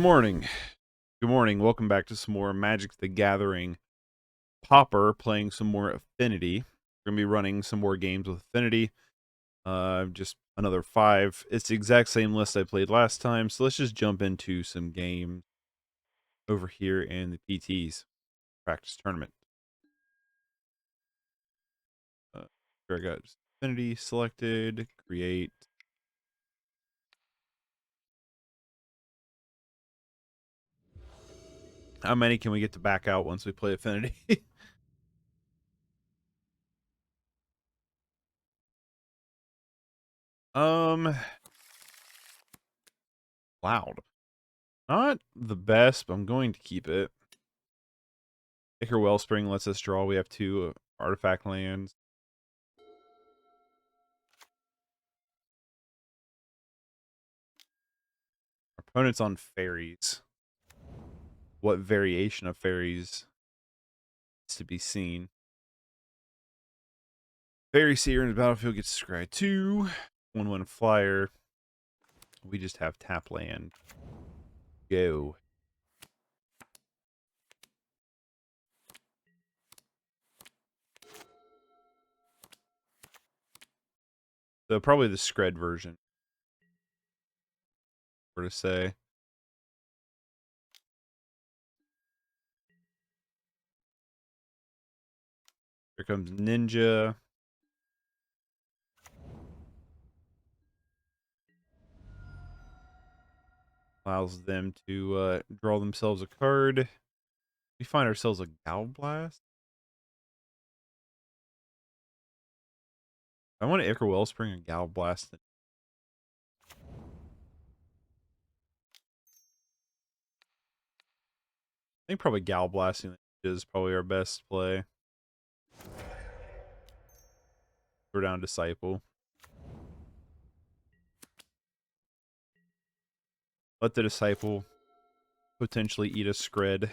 morning. Good morning. Welcome back to some more Magic the Gathering Pauper, playing some more Affinity. We're going to be running some more games with Affinity. Just another 5. It's the exact same list I played last time, so let's just jump into some games over here in the PT's practice tournament. Here I got Affinity selected, create. How many can we get to back out once we play Affinity? Loud. Not the best, but I'm going to keep it. Ichor Wellspring lets us draw. We have 2 artifact lands. Our opponent's on fairies. What variation of fairies is to be seen? Fairy Seer in the battlefield gets Skred 2. 1/1 flyer. We just have tap land. Go. So probably the Skred version. For to say. Here comes Ninja. Allows them to draw themselves a card. We find ourselves a Galvblast. I want to Ichor Wellspring and Galvblast. I think probably Galvblasting is probably our best play. We're down Disciple. Let the Disciple potentially eat a Skred.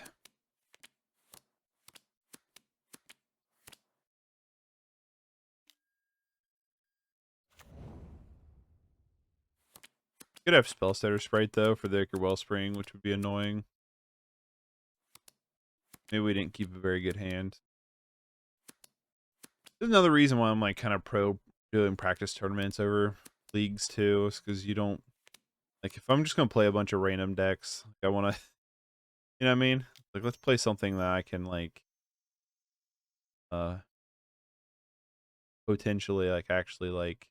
Could have Spellstutter Sprite though for the Ichor Wellspring, which would be annoying. Maybe we didn't keep a very good hand. There's another reason why I'm like kind of pro doing practice tournaments over leagues too, is because you don't like if I'm just gonna play a bunch of random decks, like I want to, you know what I mean? Like let's play something that I can like, potentially like actually like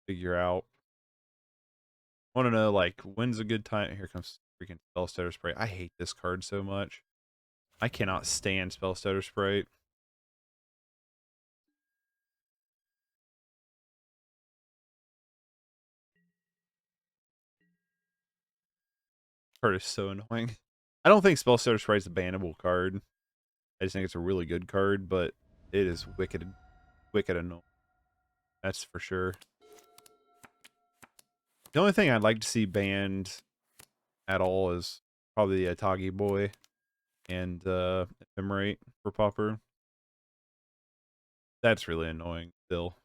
figure out. Want to know like when's a good time? Here comes freaking Spellstutter Sprite. I hate this card so much. I cannot stand Spellstutter Sprite. Card is so annoying. I don't think Spellstutter Sprite's a bannable card. I just think it's a really good card, but it is wicked annoying. That's for sure. The only thing I'd like to see banned at all is probably the Atog boy and Ephemerate for Pauper. That's really annoying still.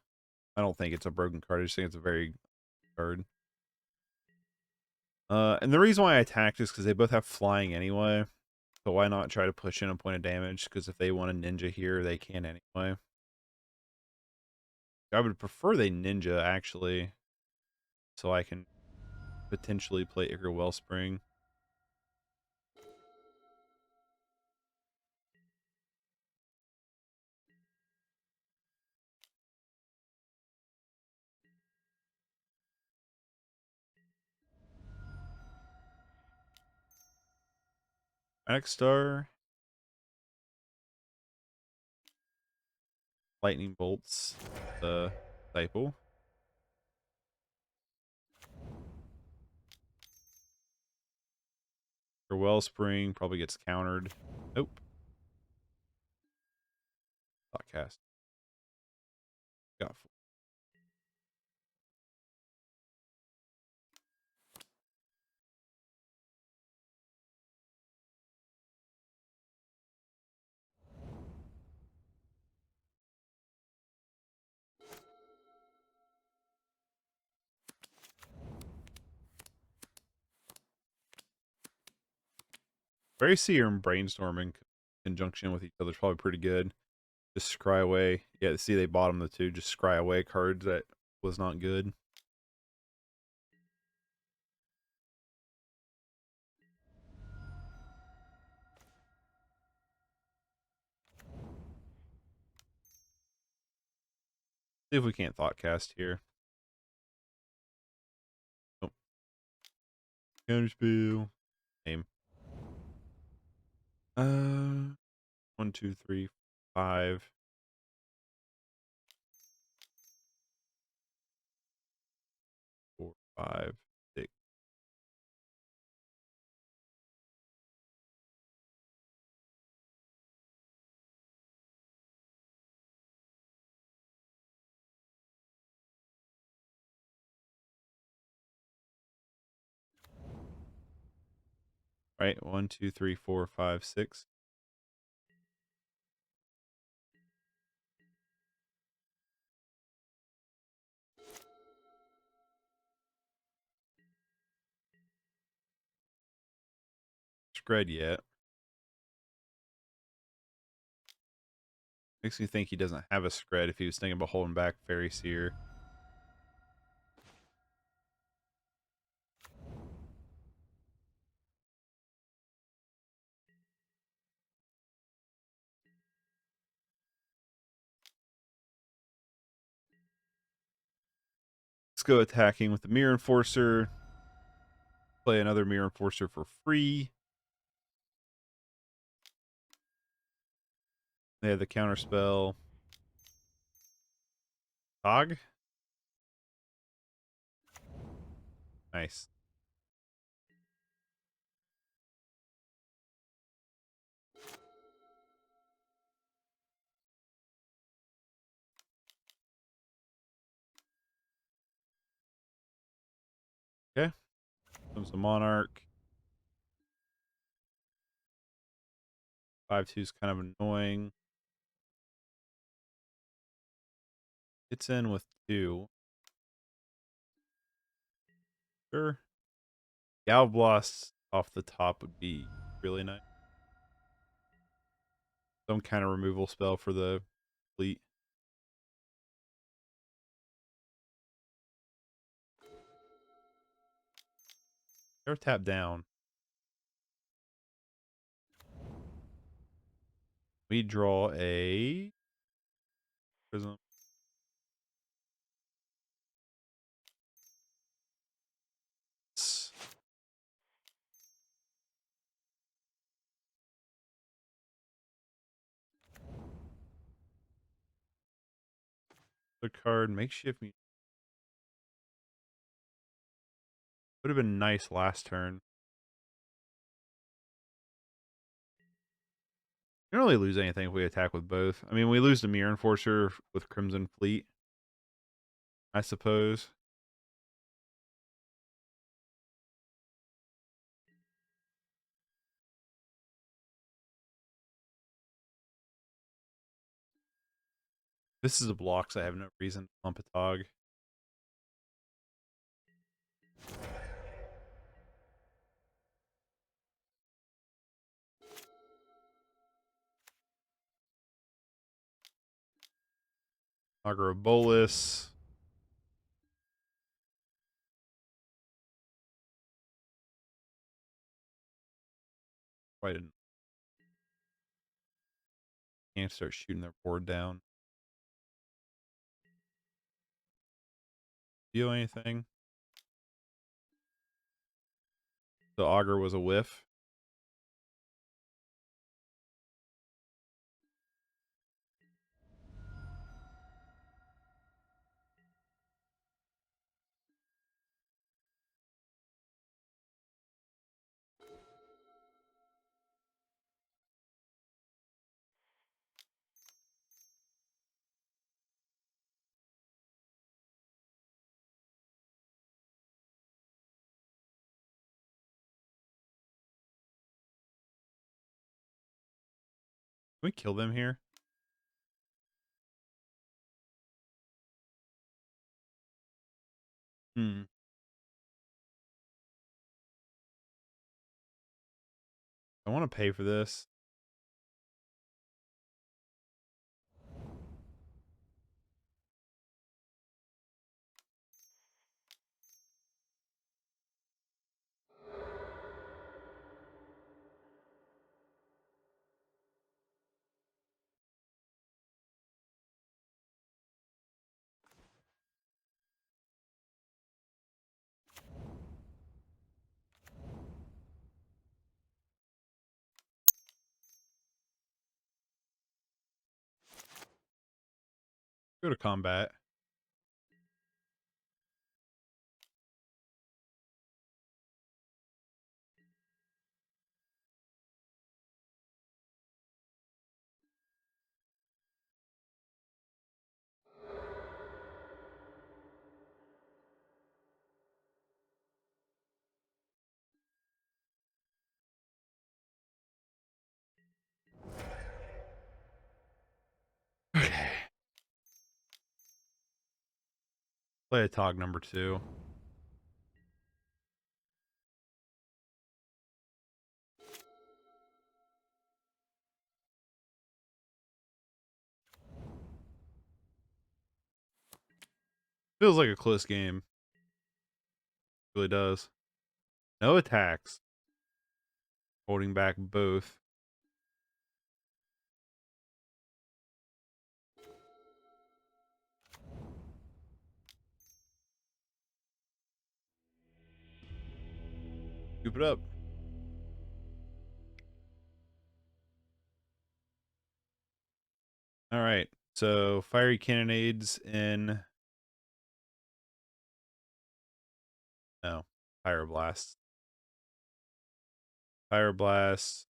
I don't think it's a broken card. I just think it's a very good card. And the reason why I attacked is because they both have flying anyway. So why not try to push in a point of damage? Because if they want a ninja here, they can anyway. I would prefer they ninja, actually. So I can potentially play Ichor Wellspring. Chromatic Star. Lightning Bolts. The Disciple. Ichor Wellspring probably gets countered. Nope. Thoughtcast. Got full. Fairy Seer and Brainstorming in conjunction with each other is probably pretty good. Just scry away. Yeah, see, they bottom the two. Just scry away cards that was not good. See if we can't Thoughtcast here. Nope. Counterspell. Aim. 1, 2, 3, 5. 4, 5, 6. Right, 1, 2, 3, 4, 5, 6. Skred yet. Makes me think he doesn't have a Skred if he was thinking about holding back Fairy Seer. Let's go attacking with the Myr Enforcer. Play another Myr Enforcer for free. They have the counterspell. Atog. Nice. Okay. Comes the Monarch. 5/2 is kind of annoying. It's in with 2. Sure. Galvblast off the top would be really nice. Some kind of removal spell for the fleet. They're tapped down. We draw a prism. The card Makeshift Munitions. Would have been nice last turn. We don't really lose anything if we attack with both. I mean, we lose the Myr Enforcer with Crimson Fleet, I suppose. This is a block, so I have no reason to pump a Tog. Agro Bolus. Why didn't can't start shooting their board down. Deal anything? The Augur was a whiff. Can we kill them here? Hmm. I want to pay for this. Go to combat. Okay. Play Atog number 2. Feels like a close game. Really does. No attacks. Holding back both. Scoop it up. All right. So Fiery Cannonades in. No. Pyroblast. Pyroblast.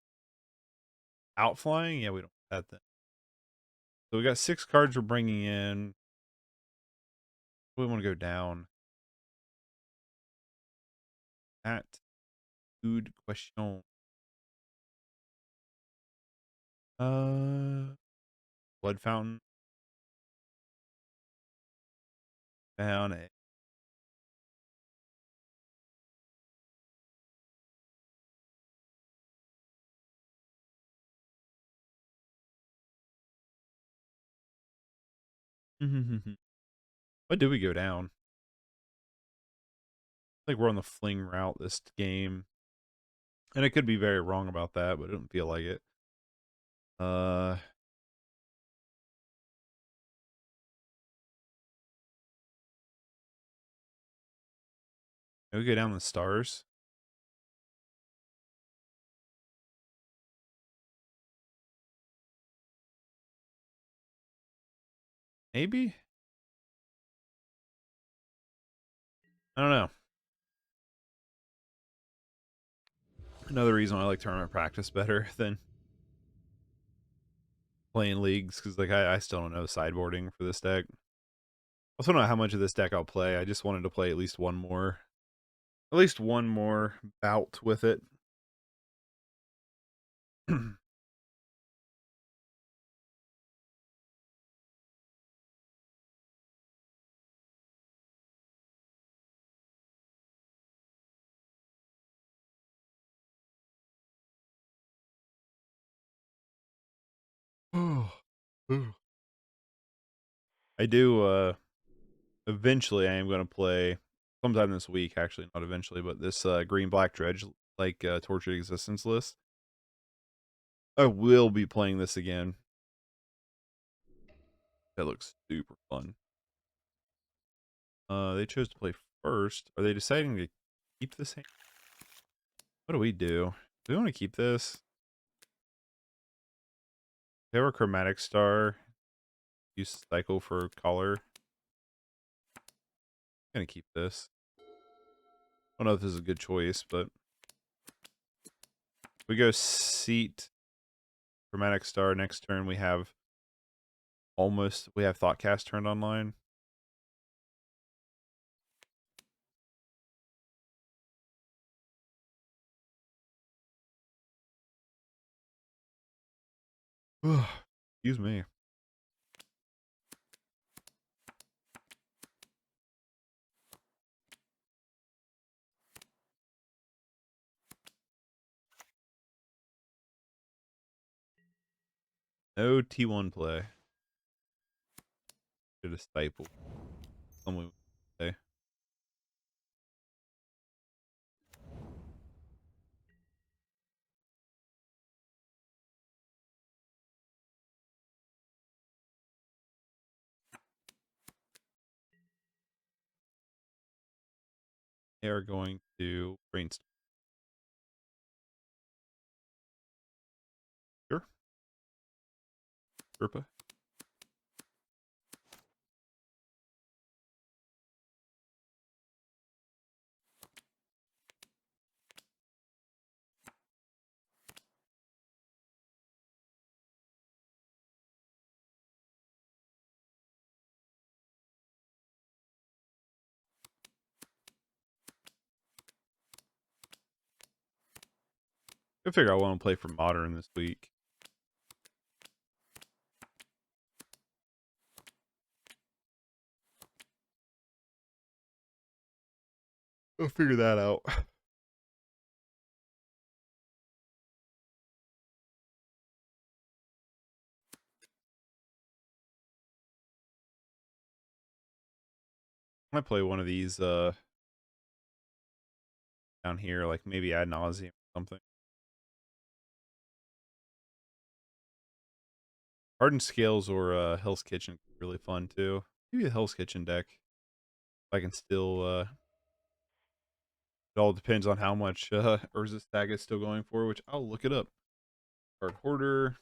Outflying? Yeah, we don't have that. So we got 6 cards we're bringing in. We want to go down. That. Good question. Blood Fountain. Down it. What did we go down? I think we're on the Fling route this game. And I could be very wrong about that, but it doesn't feel like it. Maybe we go down the stars. Maybe? I don't know. Another reason I like tournament practice better than playing leagues, because like I still don't know sideboarding for this deck. I also don't know how much of this deck I'll play. I just wanted to play at least one more bout with it. I do eventually I am going to play sometime this week, actually not eventually, but this green black dredge like Tortured Existence list. I will be playing this again. That looks super fun. They chose to play first. Are they deciding to keep this hand? What do we do? Do we want to keep this? They have a Chromatic Star. Use Cycle for color. I'm gonna keep this. I don't know if this is a good choice, but we go Seat Chromatic Star. Next turn we have Thoughtcast turned online. Excuse me. No T1 play. Should have stifled. Someone would say. They are going to brainstorm. Sure. Sherpa. I figure I want to play for modern this week. I'll figure that out. I might play one of these down here, like maybe Ad Nauseam or something. Hardened Scales or Hell's Kitchen really fun too. Maybe a Hell's Kitchen deck. If I can still it all depends on how much Urza's Saga is still going for, which I'll look it up. Card Hoarder.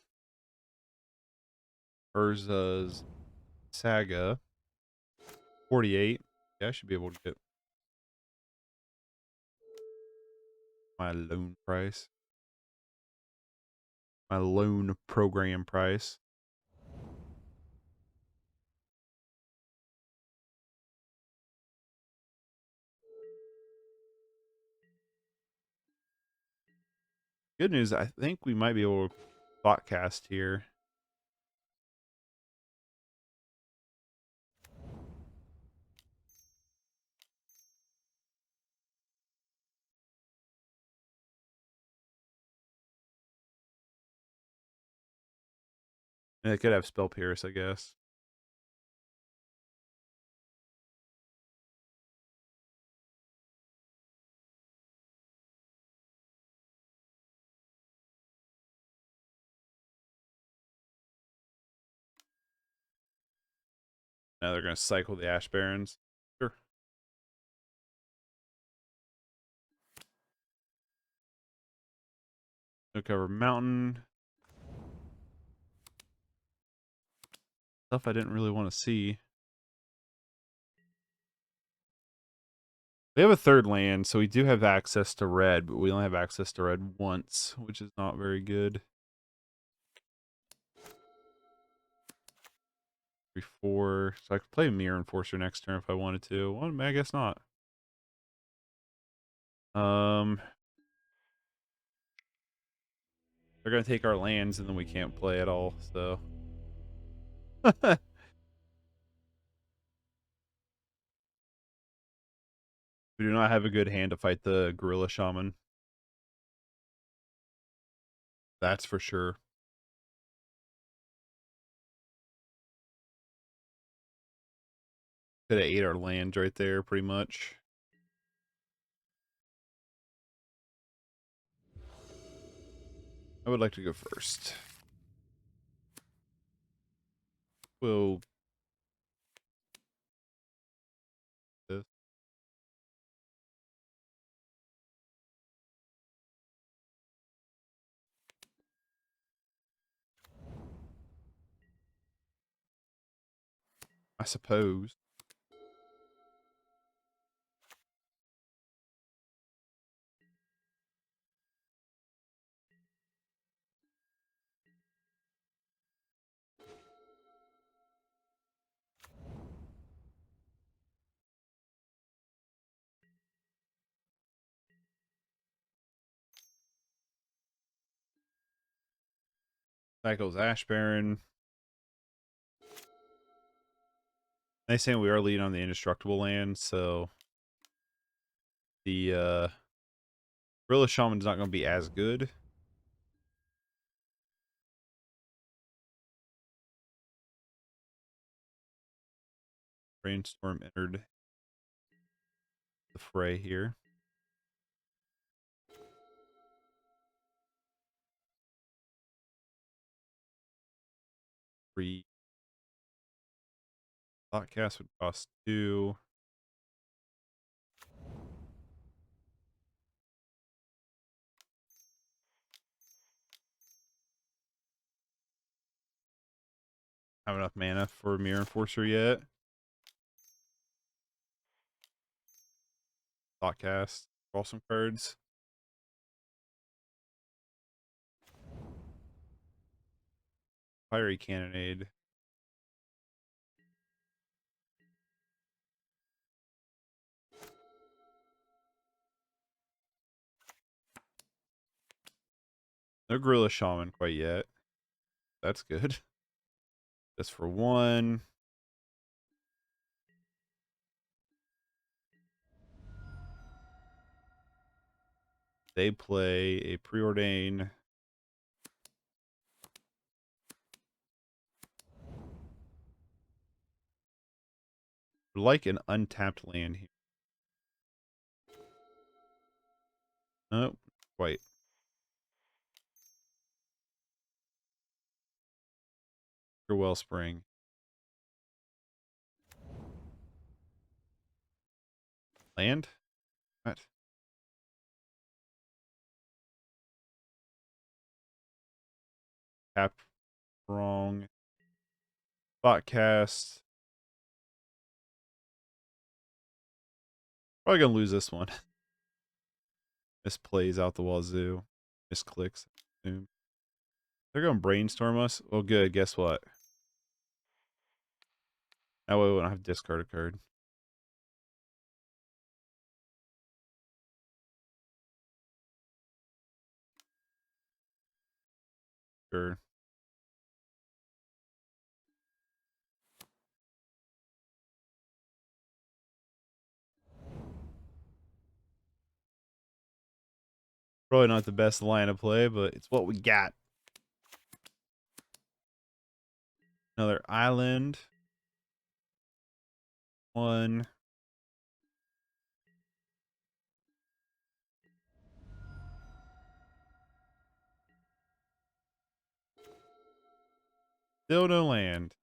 Urza's Saga. 48. Yeah, I should be able to get my loan price. My loan program price. Good news, I think we might be able to Thoughtcast here. And it could have Spell Pierce, I guess. Now they're going to cycle the Ash Barrens. Sure. No cover Mountain. Stuff I didn't really want to see. We have a third land, so we do have access to red, but we only have access to red once, which is not very good. 3-4. So I could play Myr Enforcer next turn if I wanted to. Well, I guess not. They're gonna take our lands and then we can't play at all, so we do not have a good hand to fight the Gorilla Shaman. That's for sure. Could have ate our land right there, pretty much. I would like to go first. We'll this. I suppose. That goes Ash Baron. They say we are leading on the indestructible land, so the Gorilla Shaman's not going to be as good. Brainstorm entered the fray here. Three. Thoughtcast would cost 2. Have enough mana for Myr Enforcer yet. Thoughtcast. Draw some cards. Fiery Cannonade. No Gorilla Shaman quite yet. That's good. Just for 1. They play a Preordain. Like an untapped land here. Nope, quite. Ichor Wellspring. Land? What? Tap wrong. Thoughtcast. Probably gonna lose this one. Misplays out the wazoo. Misclicks. They're gonna brainstorm us. Well, good. Guess what? That way we won't have to discard a card. Sure. Probably not the best line of play, but it's what we got. Another island. 1. Still no land.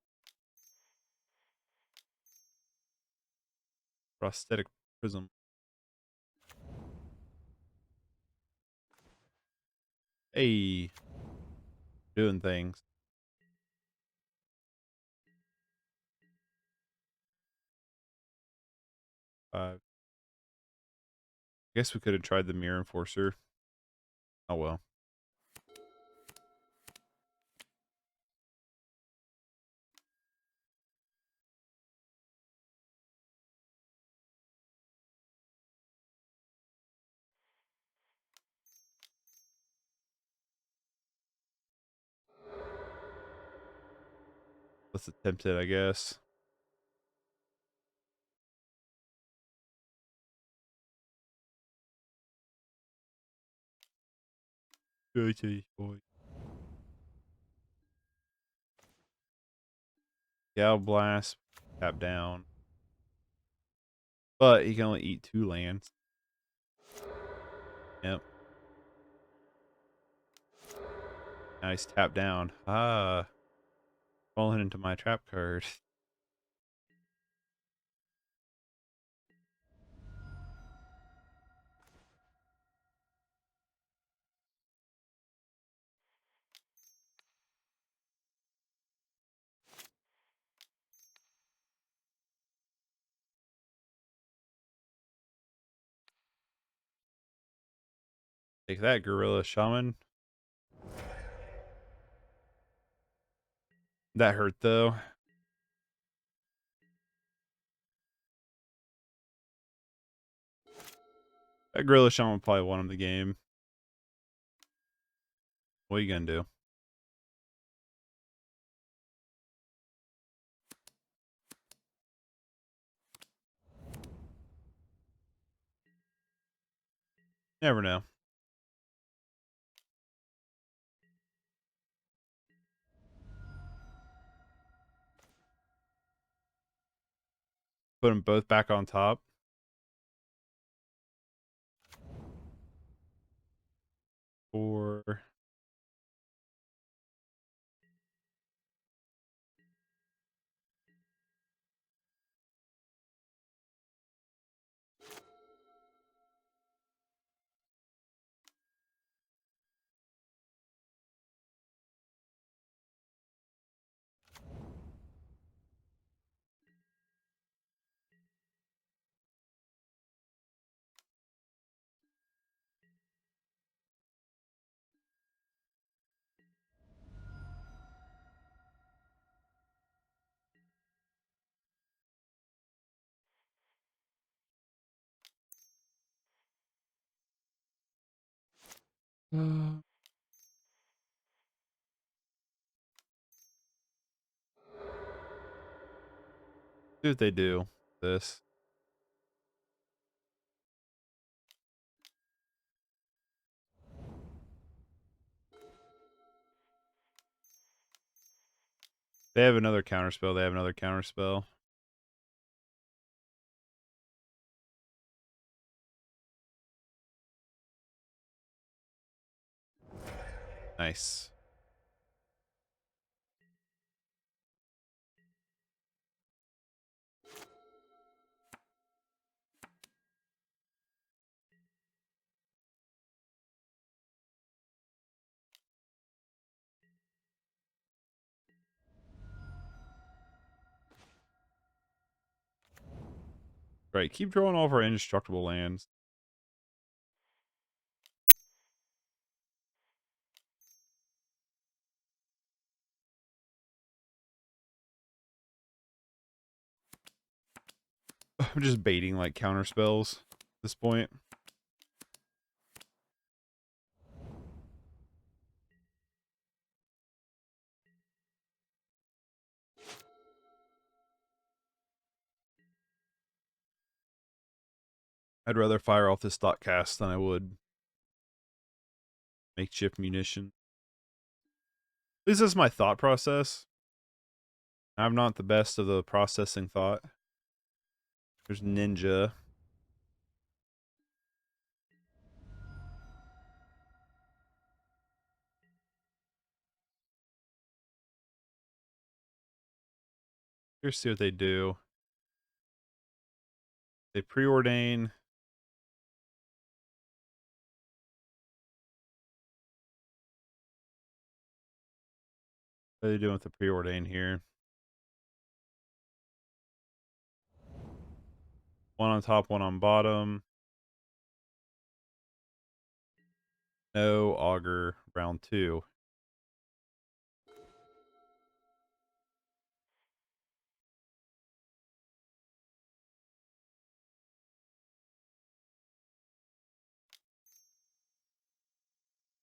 Prophetic Prism. Hey. Doing things. Guess we could have tried the Myr Enforcer. Oh well. Let's attempt it, I guess. Galvblast, tap down. But he can only eat 2 lands. Yep. Nice tap down. Ah. Falling into my trap card. Take that, Gorilla Shaman. That hurt though. That Gorilla Shaman probably won him the game. What are you gonna do? Never know. put them both back on top. Four. See what they do. This. They have another counterspell. They have another counterspell. Nice. Right, keep drawing all of our indestructible lands. I'm just baiting like counter spells at this point. I'd rather fire off this Thoughtcast than I would Makeshift Munition. At least that's my thought process. I'm not the best of the processing thought. There's Ninja. Here's see what they do. They preordain. What are they doing with the preordain here? One on top, one on bottom. No augur round 2.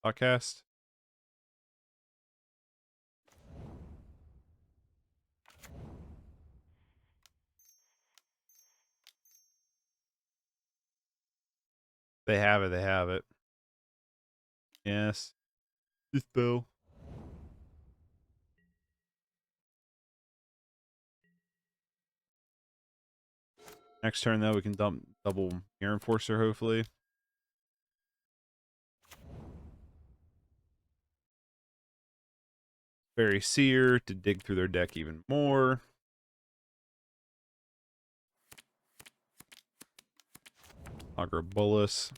Podcast. They have it. They have it. Yes. This bill. Next turn, though, we can dump double Myr Enforcer, hopefully. Fairy Seer to dig through their deck even more. Augur Bolus.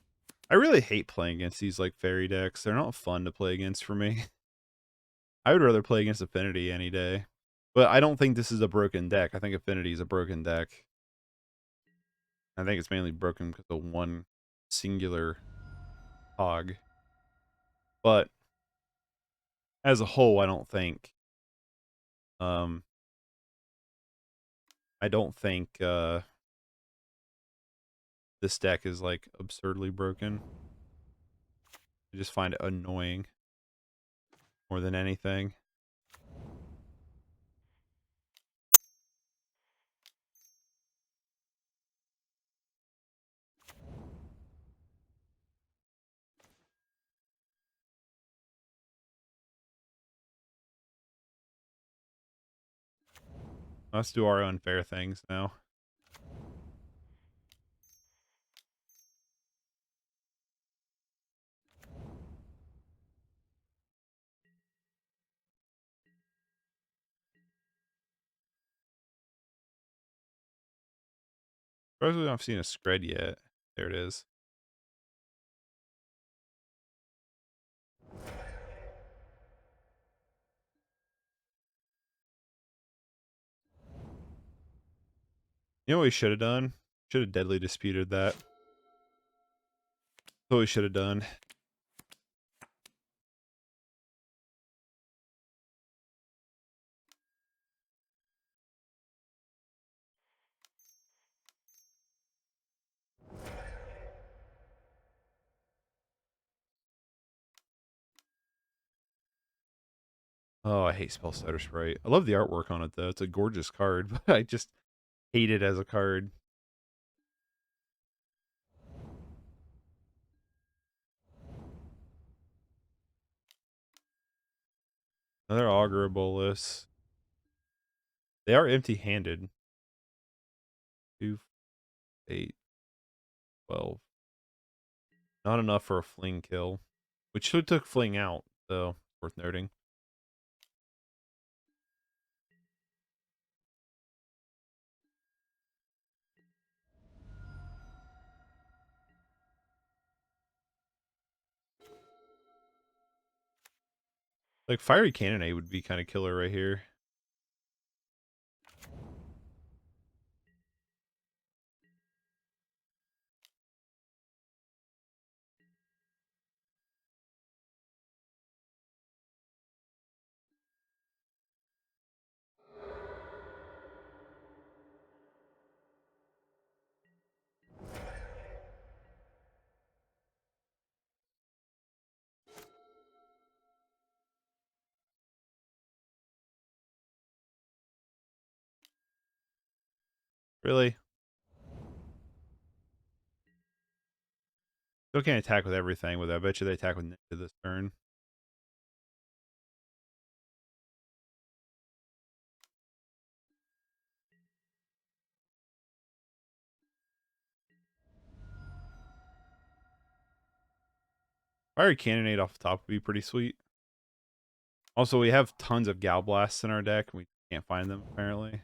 I really hate playing against these like fairy decks. They're not fun to play against for me. I would rather play against Affinity any day. But I don't think this is a broken deck. I think Affinity is a broken deck. I think it's mainly broken because of one singular hog. But as a whole, I don't think this deck is like absurdly broken. I just find it annoying more than anything. Let's do our unfair things now. Surprisingly, I've seen a Skred yet. There it is. You know what we should have done? Should have deadly disputed that. That's what we should have done. Oh, I hate Spell Stutter Sprite. I love the artwork on it, though. It's a gorgeous card, but I just hate it as a card. Another Augur Bolus. They are empty-handed. 2, 8, 12. Not enough for a Fling kill. Which should have took Fling out, though. Worth noting. Like, Fiery Cannonade would be kind of killer right here. Really? Still can't attack with everything, but I bet you they attack with Ninja this turn. Fiery Cannonade off the top would be pretty sweet. Also, we have tons of Galblasts in our deck, and we can't find them, apparently.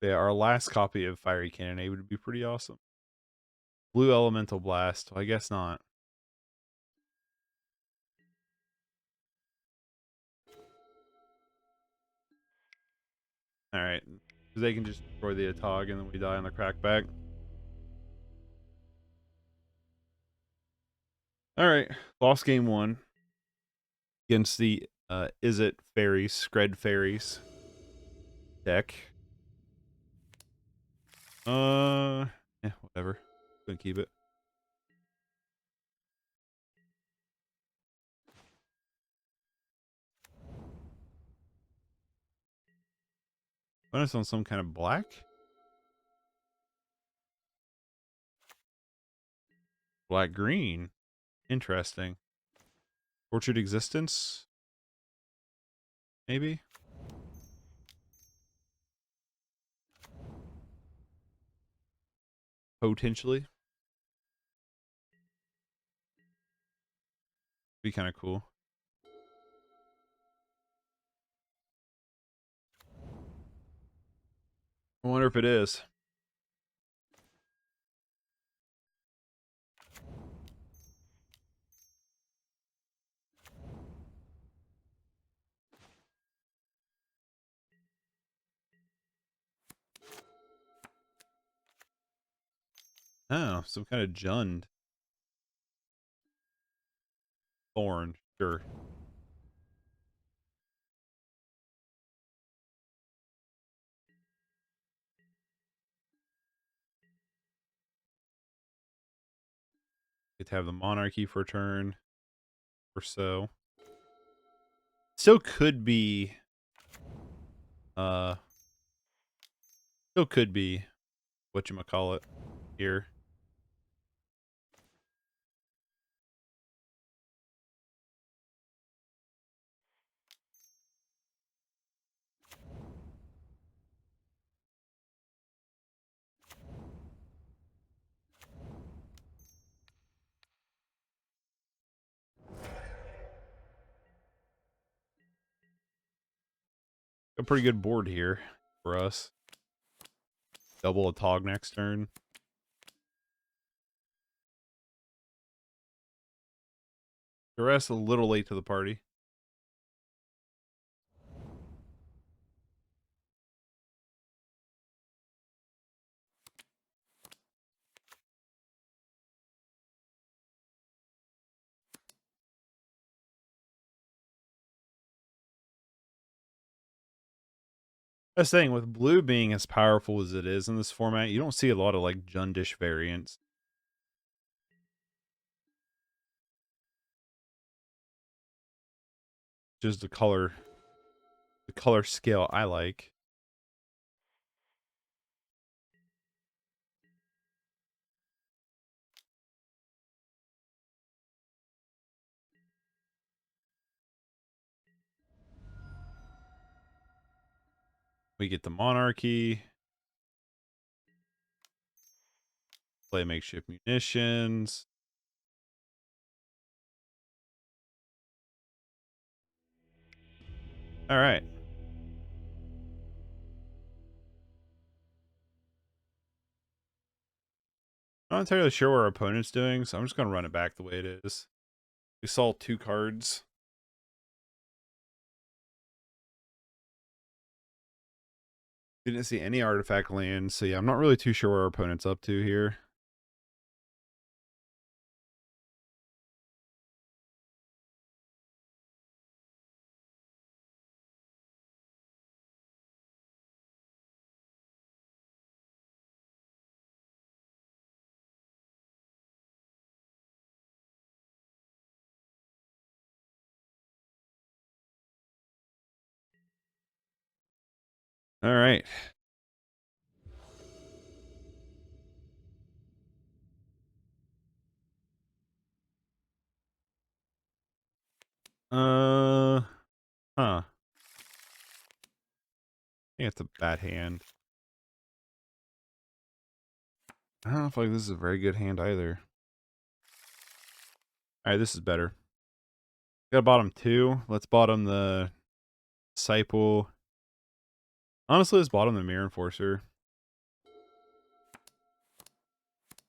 Yeah, our last copy of Fiery Cannonade would be pretty awesome. Blue Elemental Blast. Well, I guess not. Alright. Because they can just destroy the Atog and then we die on the crackback. Alright. Lost game 1. Against the Izzet Fairies, Skred Fairies deck. Yeah, whatever. Gonna keep it. Bonus on some kind of black? Black green. Interesting. Tortured Existence? Maybe? Potentially. Be kind of cool. I wonder if it is. Oh, some kind of Jund. Thorn, sure. Get to have the Monarchy for a turn or so. Still could be whatchamacallit here. A pretty good board here for us. Double Atog next turn. Duress a little late to the party. That's the thing, with blue being as powerful as it is in this format, you don't see a lot of like Jundish variants. Just the color scale I like. We get the Monarchy. Play Makeshift Munitions. All right. I'm not entirely sure what our opponent's doing, so I'm just going to run it back the way it is. We saw 2 cards. Didn't see any artifact lands, so yeah, I'm not really too sure what our opponent's up to here. All right. Huh. I think it's a bad hand. I don't know if like this is a very good hand either. All right, this is better. Got a bottom 2. Let's bottom the Disciple. Honestly, let's bottom the Myr Enforcer.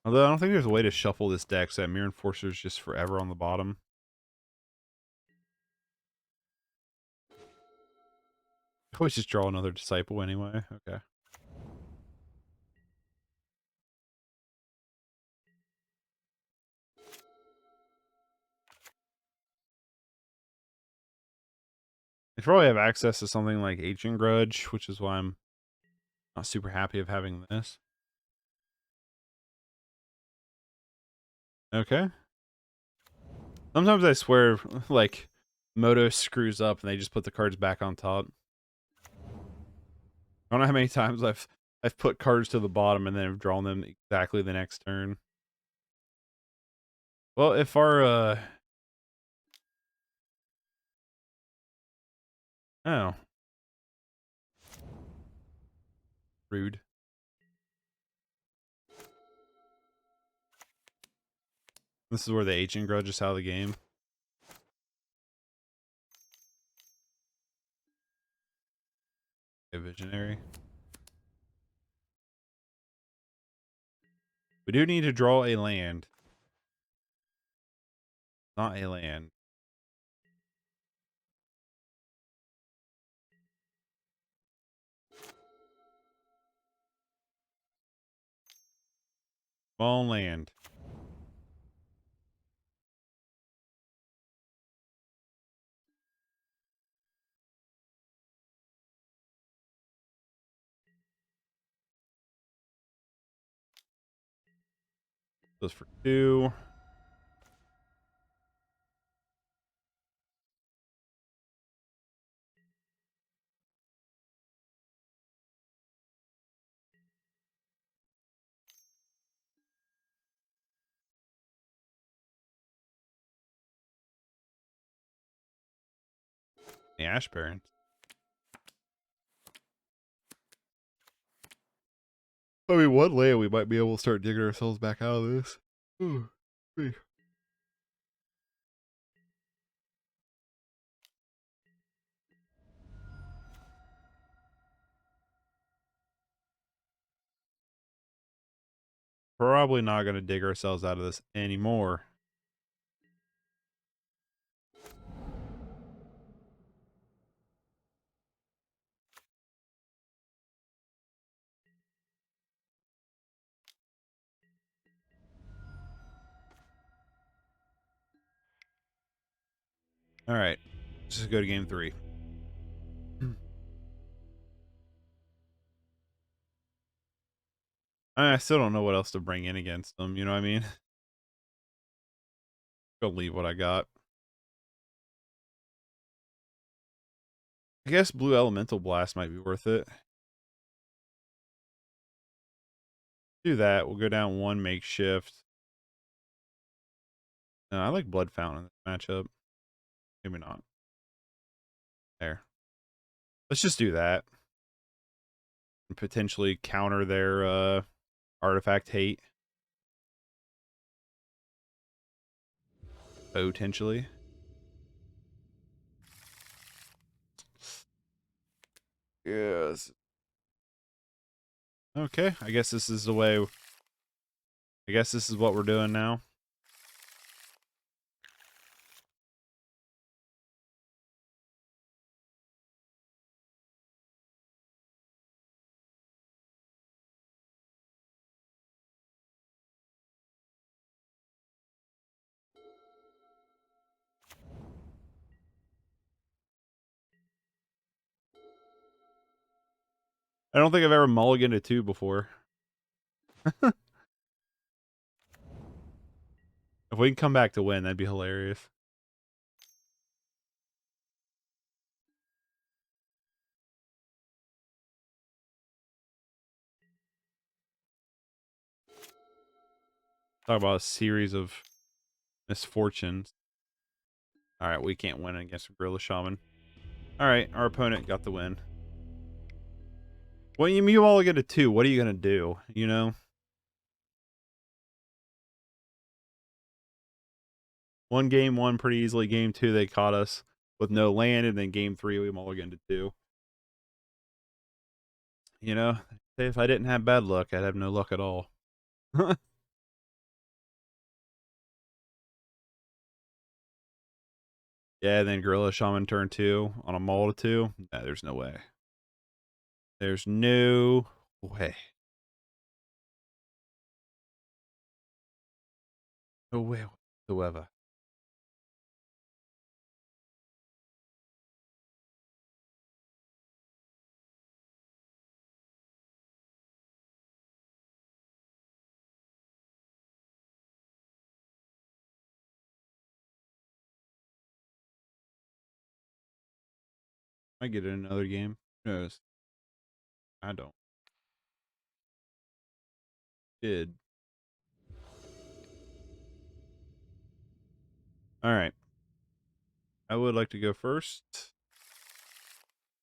Although I don't think there's a way to shuffle this deck so that Myr Enforcer is just forever on the bottom. Always just draw another Disciple anyway. Okay. They probably have access to something like Ancient Grudge, which is why I'm not super happy of having this. Okay. Sometimes I swear, like, Moto screws up and they just put the cards back on top. I don't know how many times I've put cards to the bottom and then have drawn them exactly the next turn. Well, if our oh. Rude. This is where the Ancient Grudge is out of the game. A Visionary. We do need to draw a land. Not a land. Small land. Goes for 2. The Ash Barrens. I mean, one land we might be able to start digging ourselves back out of this. Ooh. probably not going to dig ourselves out of this anymore. All right, let's just go to game 3. I still don't know what else to bring in against them. You know what I mean? Go leave what I got. I guess Blue Elemental Blast might be worth it. Do that. We'll go down 1 makeshift. No, I like Blood Fountain in this matchup. Maybe not. There. Let's just do that. And potentially counter their artifact hate. Potentially. Yes. Okay, I guess this is the way. I guess this is what we're doing now. I don't think I've ever mulliganed a 2 before. If we can come back to win, that'd be hilarious. Talk about a series of misfortunes. Alright, we can't win against Gorilla Shaman. Alright, our opponent got the win. Well, you all get a 2. What are you going to do? You know? One game, won pretty easily. Game 2, they caught us with no land. And then game 3, we mulliganed to 2. You know? If I didn't have bad luck, I'd have no luck at all. Yeah, and then Gorilla Shaman turn 2 on a mull to 2. Nah, there's no way. There's no way. No way whatsoever. I get in another game. Who knows? I don't. Did. Alright. I would like to go first.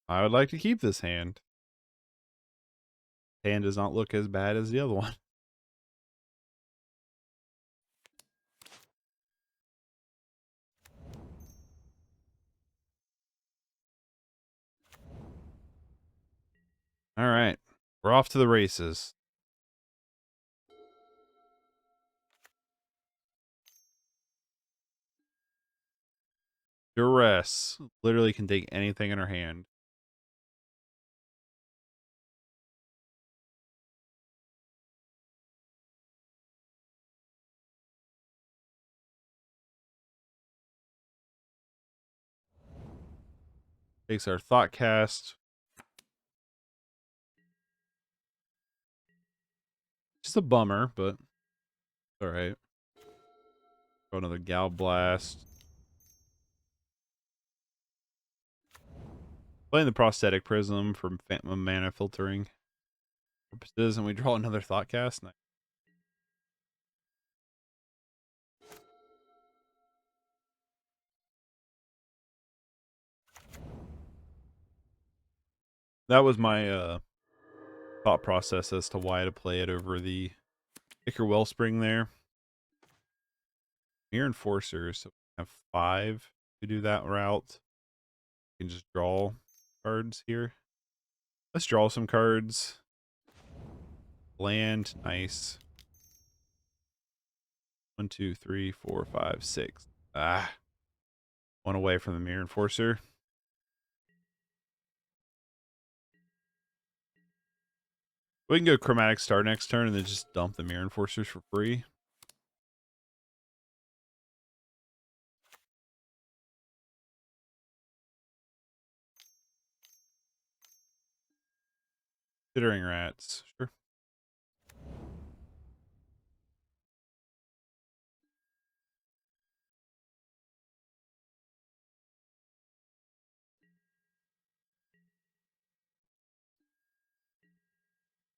I would like to keep this hand. Hand does not look as bad as the other one. Alright. We're off to the races. Duress literally can take anything in her hand. Takes our Thoughtcast. Just a bummer, but alright. Throw another Galvblast. Playing the Prophetic Prism for mana filtering purposes, and we draw another Thoughtcast. Nice. That was my thought process as to why to play it over the Ichor Wellspring there. Myr Enforcer, so we have 5 to do that route. You can just draw cards here. Let's draw some cards. Land, nice. 1, 2, 3, 4, 5, 6. Ah. One away from the Myr Enforcer. We can go Chromatic Star next turn and then just dump the Myr Enforcers for free. Chittering Rats. Sure.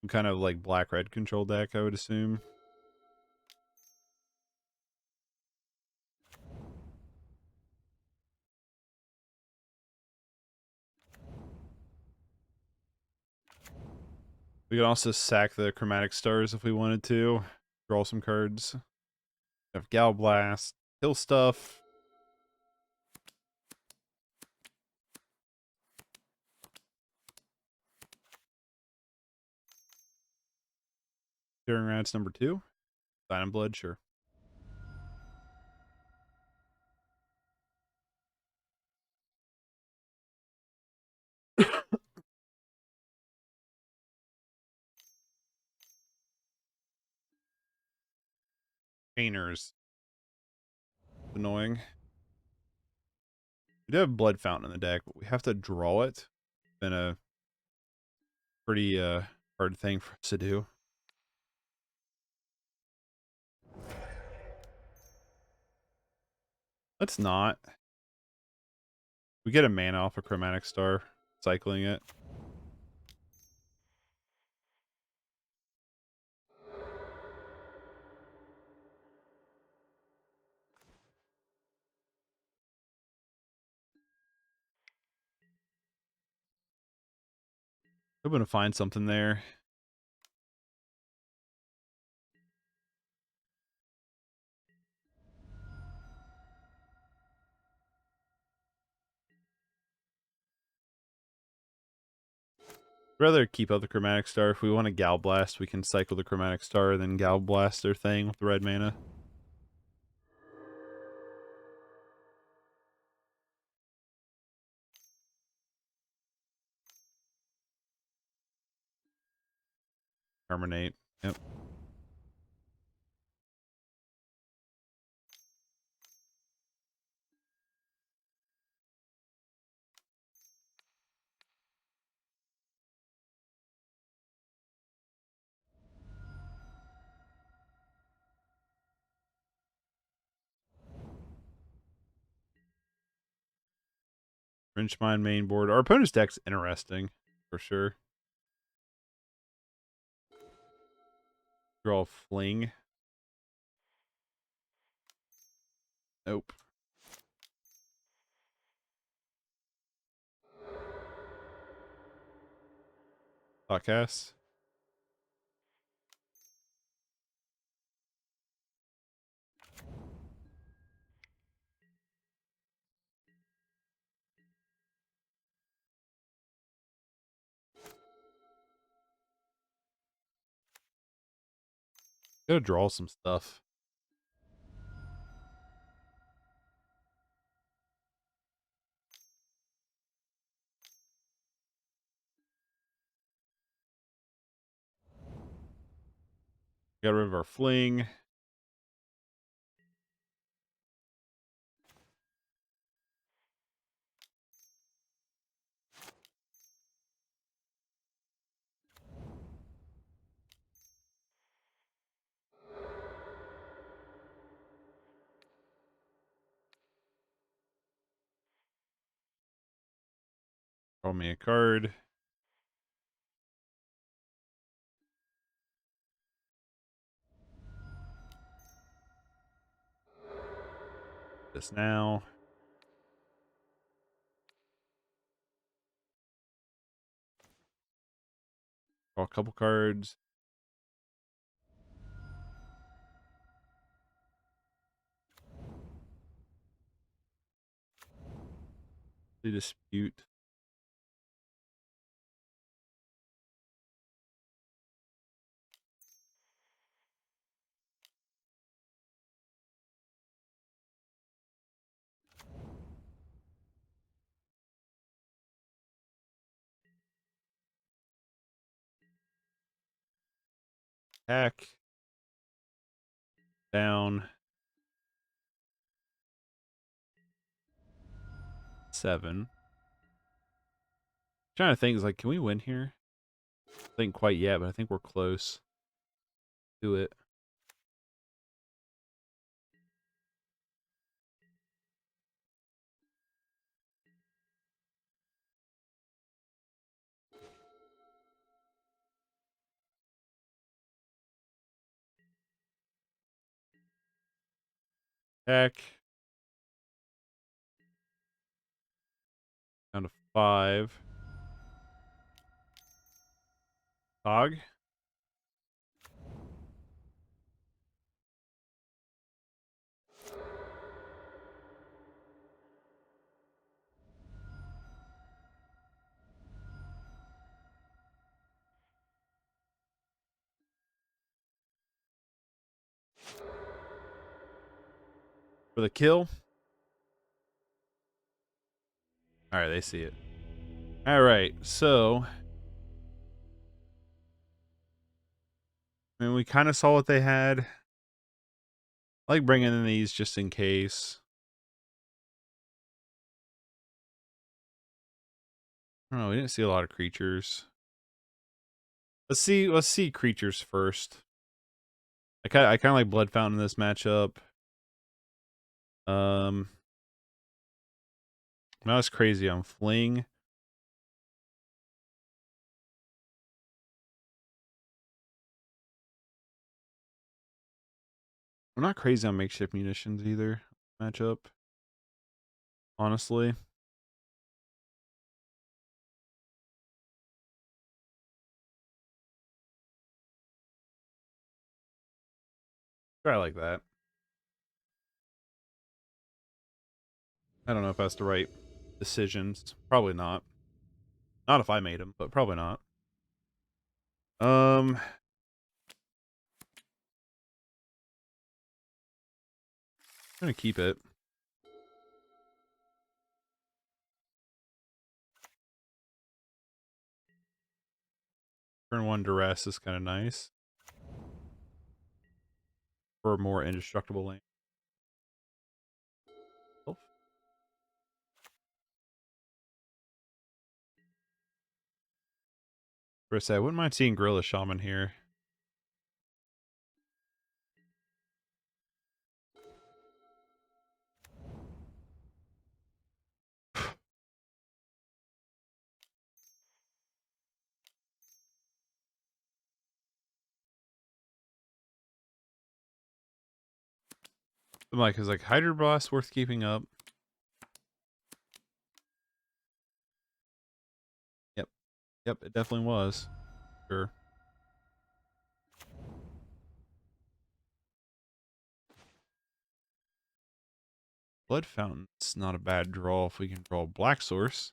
Some kind of like black-red control deck, I would assume. We can also sack the Chromatic Stars if we wanted to. Draw some cards. Have Galvblast. Kill stuff. Chittering Rats number 2. Sign and Blood, sure. Painters. Annoying. We do have Blood Fountain in the deck, but we have to draw it. It's been a pretty hard thing for us to do. Let's not. We get a mana off a Chromatic Star, cycling it. Hoping to find something there. Rather keep up the Chromatic Star. If we want a Galvblast, we can cycle the Chromatic Star and then Galvblast their thing with the red mana. Terminate. Yep. Wrench Mine main board. Our opponent's deck's interesting, for sure. Draw a Fling. Nope. Thoughtcast. Gotta draw some stuff. Got rid of our Fling. Draw me a card. This now. Draw a couple cards. The Dispute. Attack. Down. 7. Trying to think, is like, can we win here? I think quite yet, but I think we're close to it. Attack. Down to 5. Atog. For the kill. Alright, they see it. Alright, so I mean, we kind of saw what they had. I like bringing in these just in case. I don't know, we didn't see a lot of creatures. Let's see creatures first. I kind of like Blood Fountain in this matchup. Not as crazy on Fling. I'm not crazy on Makeshift Munitions either. Matchup. Honestly. Try like that. I don't know if that's the right decisions. Probably not. Not if I made them, but probably not. I'm gonna keep it. Turn 1 Duress is kind of nice. For a more indestructible lane. Oh. For a sec, I wouldn't mind seeing Gorilla Shaman here. I'm like, is like Hydroblast worth keeping up? Yep. Yep, it definitely was. Sure. Blood Fountain's not a bad draw if we can draw Black Source.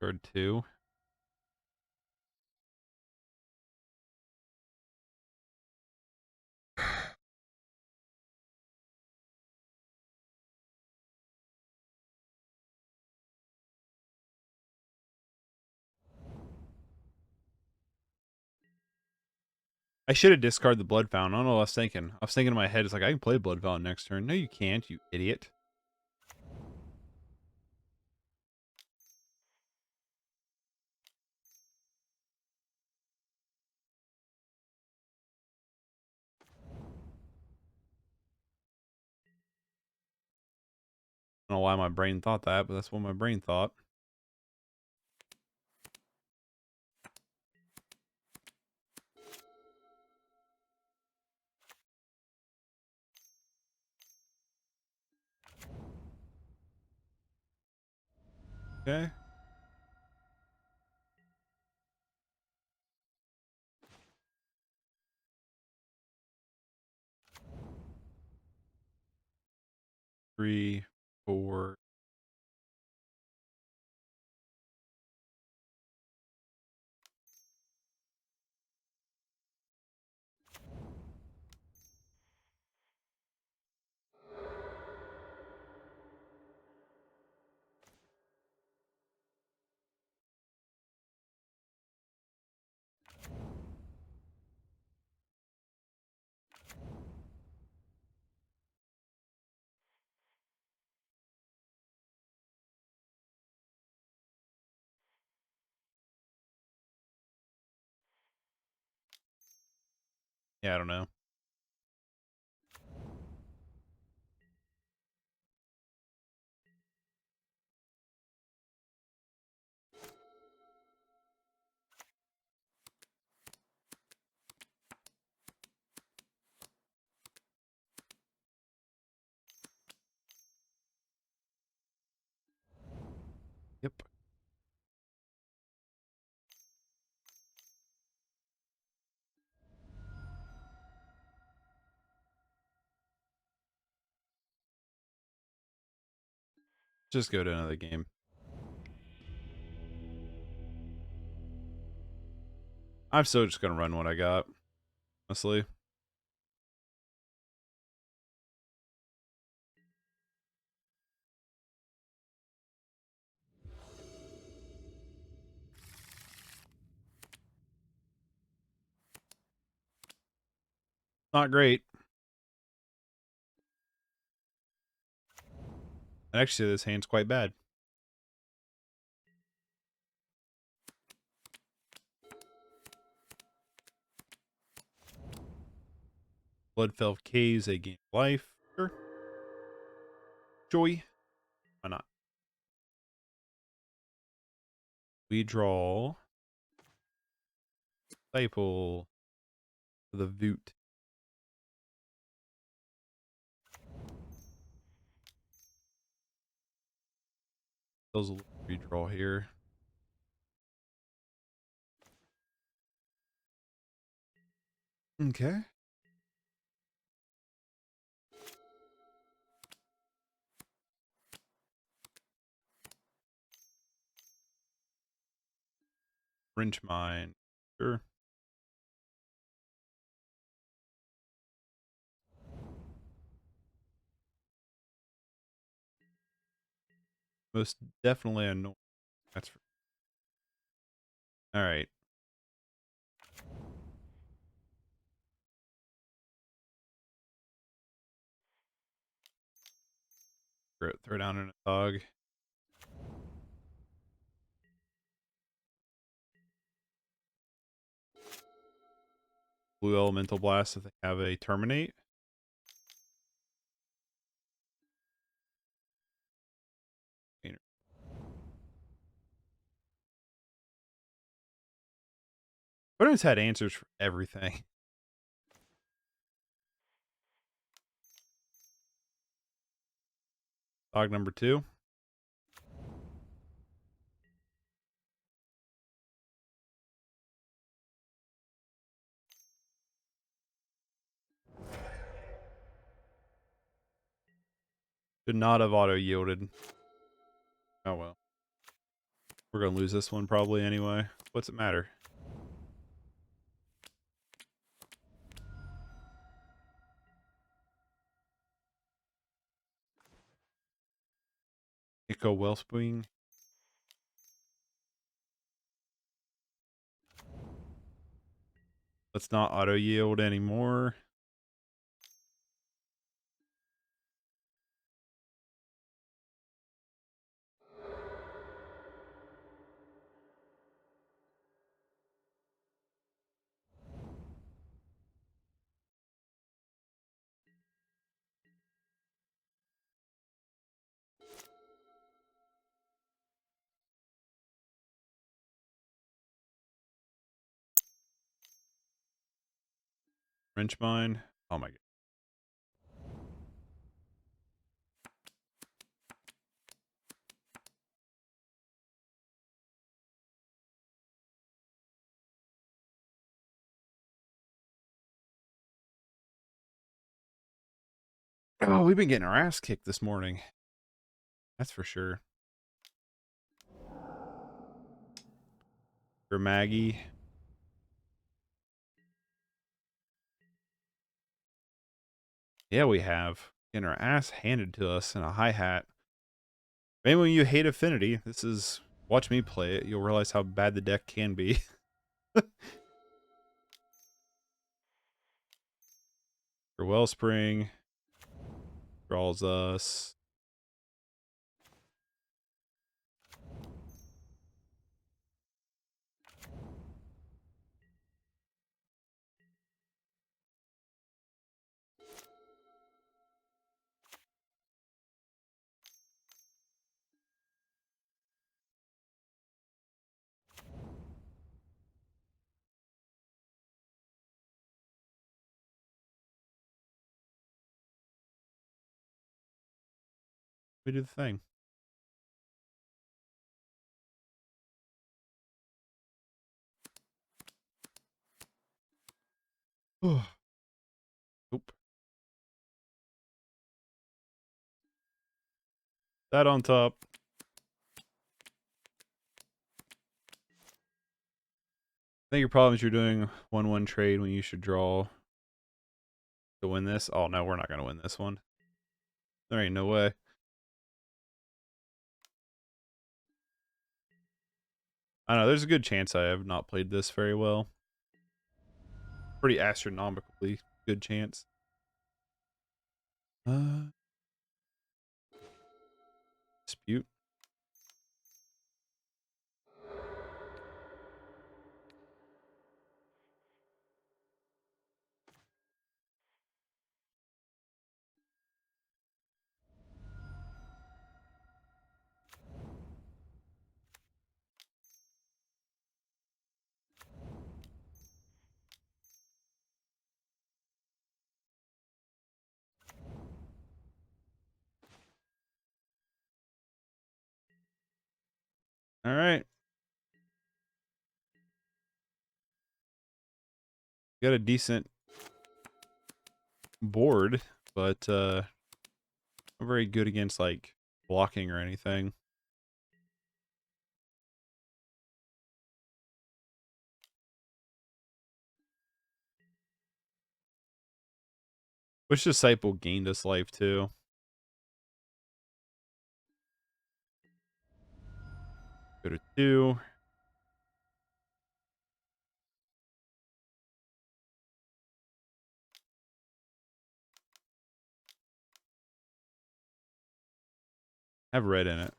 Card 2. I should have discarded the Blood Fountain. I don't know what I was thinking. I was thinking in my head, it's like, I can play Blood Fountain next turn. No, you can't, you idiot. I don't know why my brain thought that, but that's what my brain thought. Okay. Three, 4. Yeah, I don't know. Yep. Just go to another game. I'm still just gonna run what I got, honestly. Not great. Actually, this hand's quite bad. Bloodfell Caves, a game of life. Sure. Joy. Why not? We draw Disciple for the Voot. Those will redraw here. Okay. Wrench Mine. Sure. Most definitely annoying. That's for... All right. Throw down an Atog. Blue Elemental Blast if they have a Terminate. Opponents had answers for everything. Dog number 2. Should not have auto yielded. Oh well. We're gonna lose this one probably anyway. What's it matter? Ichor Wellspring. Let's not auto yield anymore. Wrench Mine. Oh my god. Oh, we've been getting our ass kicked this morning. That's for sure. For Maggie. Yeah, we have. Getting our ass handed to us in a hi-hat. Maybe when you hate Affinity, this is... Watch me play it. You'll realize how bad the deck can be. For Wellspring. Draws us. We do the thing. Oop. That on top. I think your problem is you're doing 1-1 trade when you should draw to win this. Oh no, we're not gonna win this one. There ain't no way. I don't know, there's a good chance I have not played this very well. Pretty astronomically good chance. Dispute. All right. Got a decent board, but not very good against like blocking or anything. Wish Disciple gained us life too. Go to 2. Have red in it.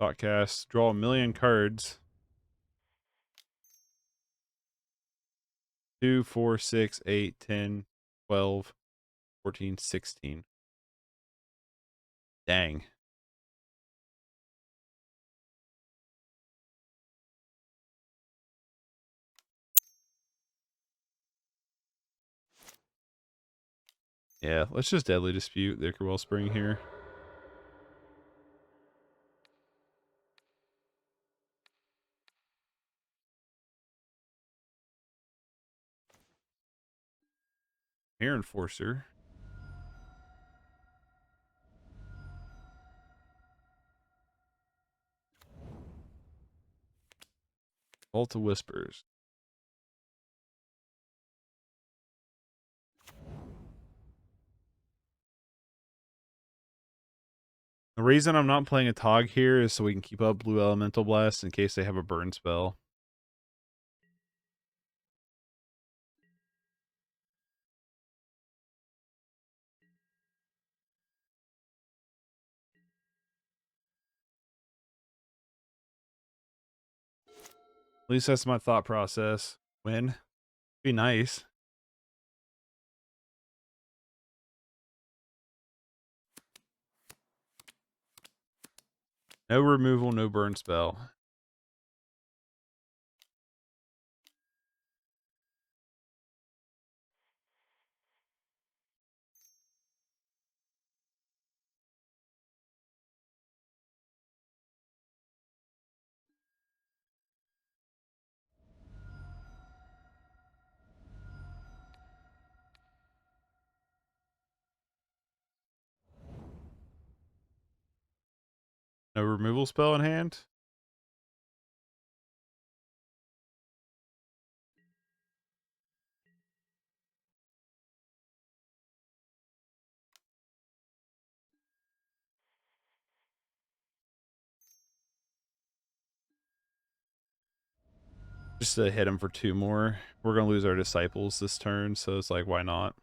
Thoughtcast. Draw a million cards. 2, 4, 6, 8, 10, 12, 14, 16. Dang. Yeah, let's just Deadly Dispute the Ichor Wellspring here. Myr Enforcer. Vault of Whispers. The reason I'm not playing Atog here is so we can keep up Blue Elemental Blast in case they have a burn spell. At least that's my thought process. Win. Be nice. No removal, no burn spell. No removal spell in hand. Just to hit him for 2 more. We're going to lose our Disciples this turn, so it's like, why not?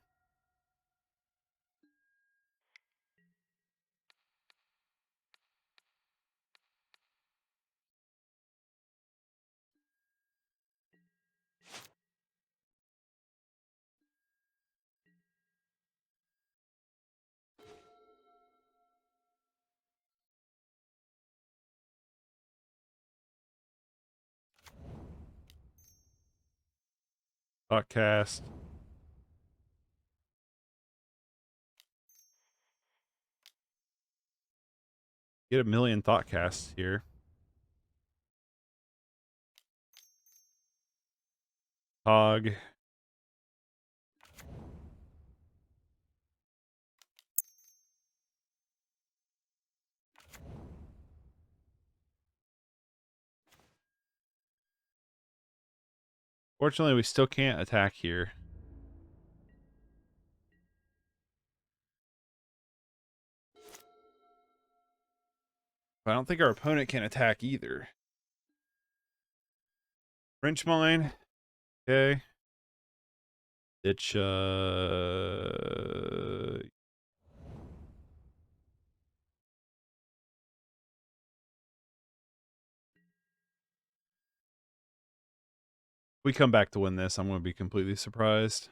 Thoughtcast. Get a million Thoughtcasts here. Atog. Fortunately, we still can't attack here. But I don't think our opponent can attack either. French mine. Okay. Ditch, we come back to win this, I'm going to be completely surprised.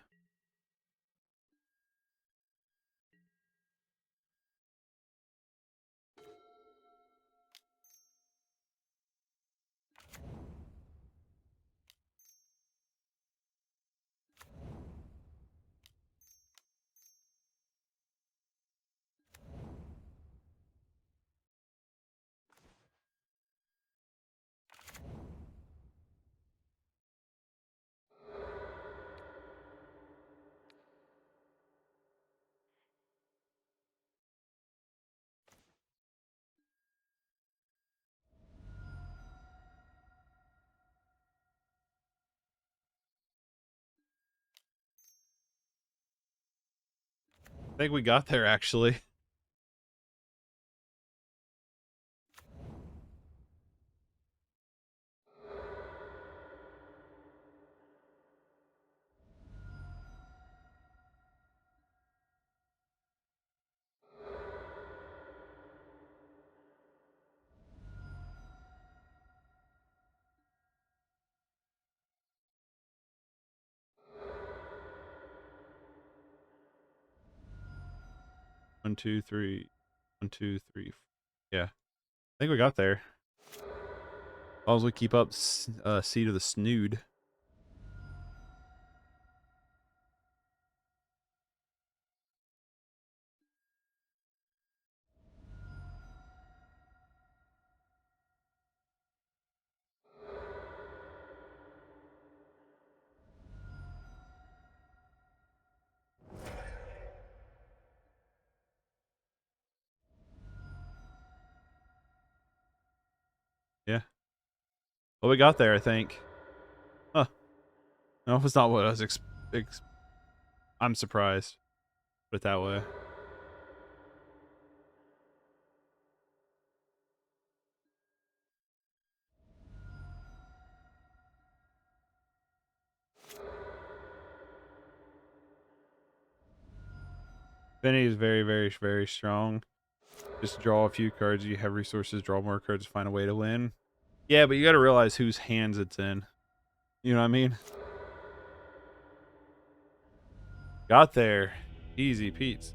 I think we got there, actually. One, two, three. 1, 2, 3. Yeah. I think we got there. As long as we keep up Seed of the Snood. Yeah. Well, we got there, I think. Huh. No, it's not what I was I'm surprised. Put it that way. Affinity is very, very, very strong. Just draw a few cards. You have resources, draw more cards, find a way to win. Yeah, but you got to realize whose hands it's in. You know what I mean? Got there. Easy Pete's.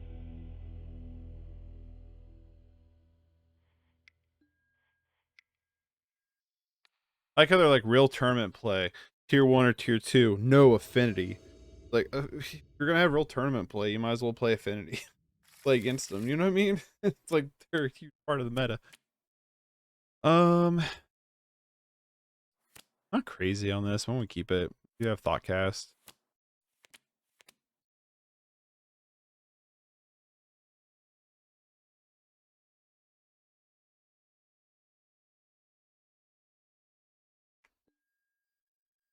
I like how they're like real tournament play. Tier 1 or Tier 2. No affinity. Like, if you're going to have real tournament play, you might as well play affinity. Play against them. You know what I mean? It's like they're a huge part of the meta. Not crazy on this. Why don't we keep it? You have Thoughtcast.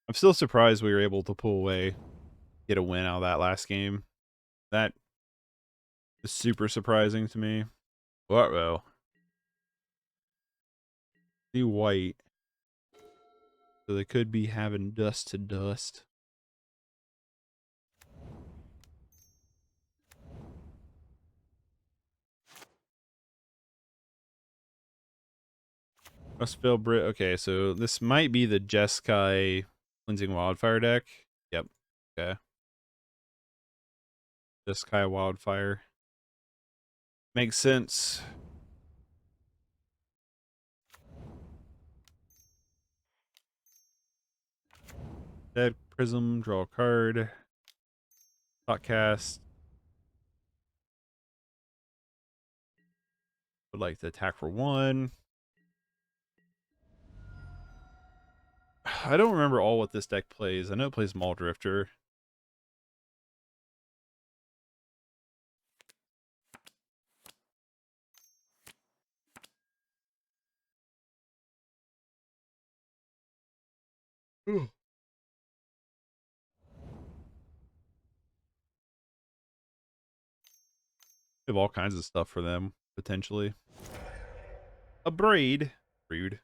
I'm still surprised we were able to pull away, get a win out of that last game. That is super surprising to me. Uh-oh. See white. So they could be having dust to dust. Drossforge Bridge. Okay, so this might be the Jeskai Cleansing Wildfire deck. Yep. Okay. Jeskai Wildfire. Makes sense. Dead Prism, draw a card. Thoughtcast. Would like to attack for 1. I don't remember all what this deck plays. I know it plays Maul Drifter. Ooh. We have all kinds of stuff for them, potentially. A braid. Rude.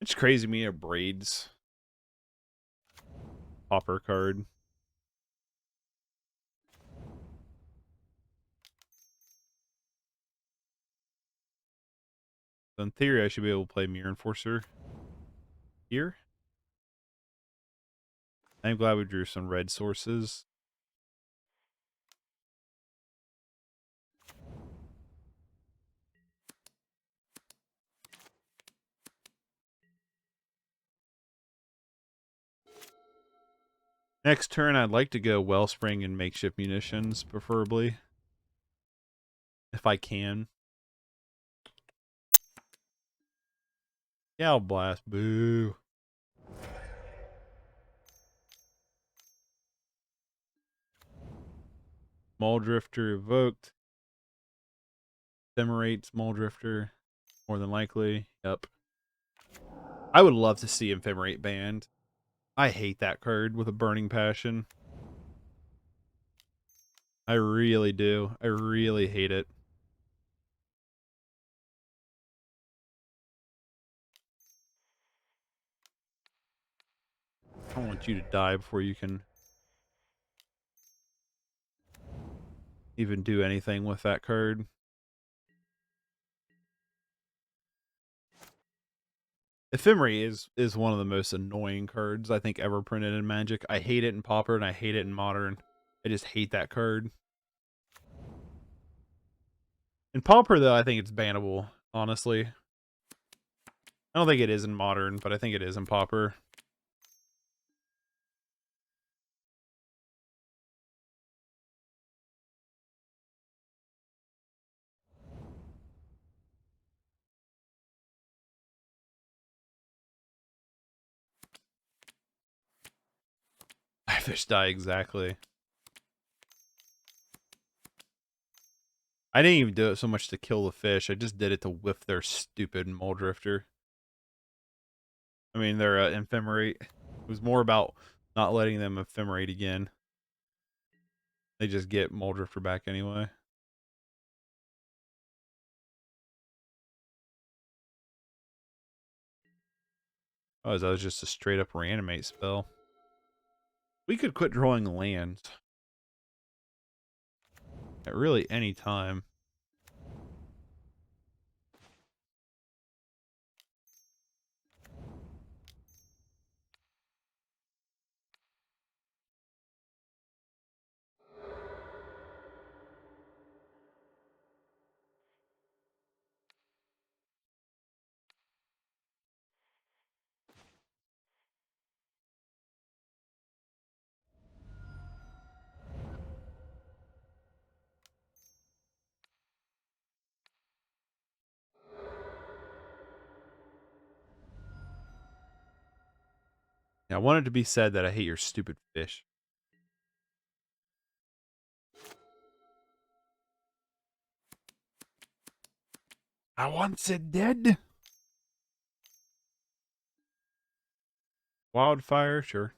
It's crazy me a braids. Pauper card. So in theory, I should be able to play Myr Enforcer here. I'm glad we drew some red sources. Next turn, I'd like to go Wellspring and Makeshift Munitions, preferably. If I can. Galvanic Blast, boo. Maul Drifter evoked. Ephemerate Maul Drifter, more than likely. Yep. I would love to see Ephemerate banned. I hate that card with a burning passion. I really do. I really hate it. I don't want you to die before you can even do anything with that card. Ephemerate is one of the most annoying cards I think ever printed in Magic. I hate it in Pauper and I hate it in Modern. I just hate that card. In Pauper, though, I think it's bannable, honestly. I don't think it is in Modern, but I think it is in Pauper. Fish die, exactly. I didn't even do it so much to kill the fish. I just did it to whiff their stupid Mole Drifter. I mean, their Ephemerate. It was more about not letting them Ephemerate again. They just get Mole Drifter back anyway. Oh, that was just a straight up reanimate spell. We could quit drawing lands at really any time. Yeah, I want it to be said that I hate your stupid fish. I want it dead. Wildfire, sure.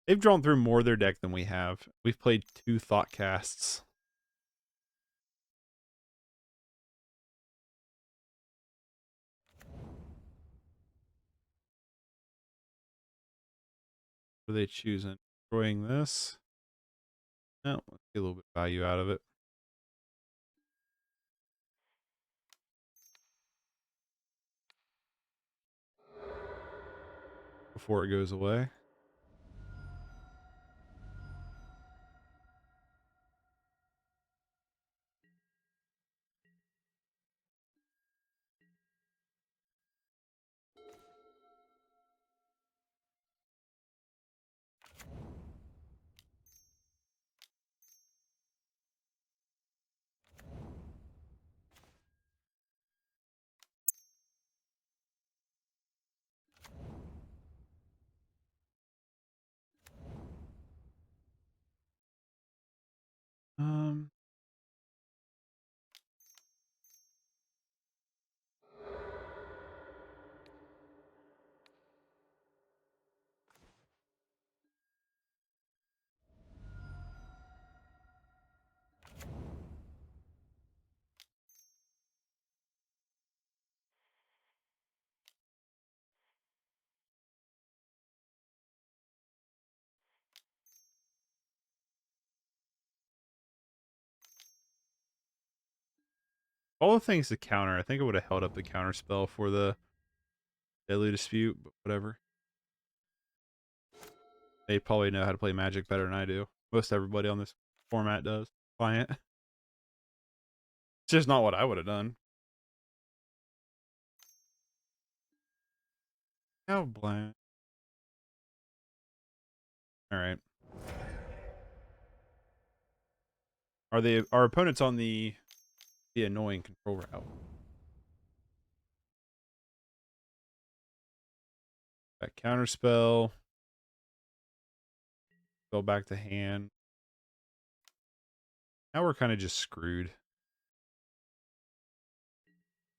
They've drawn through more of their deck than we have. We've played 2 Thoughtcasts. What are they choosing? Destroying this? No, let's get a little bit of value out of it. Before it goes away. all the things to counter. I think I would have held up the counter spell for the Deadly Dispute, but whatever. They probably know how to play Magic better than I do. Most everybody on this format does. Client. It's just not what I would have done. How bland. Alright. Are our opponents on the annoying control route? That counter spell. Go back to hand. Now we're kind of just screwed.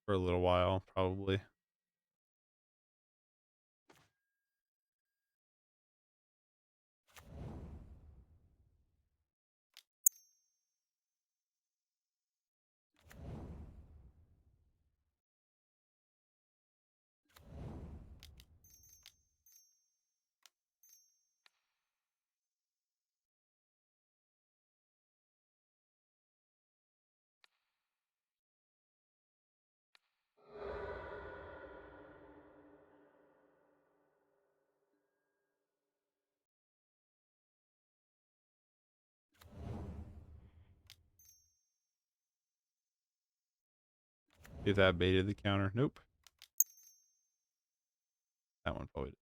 For a little while, probably. If that baited the counter. Nope. That one probably did.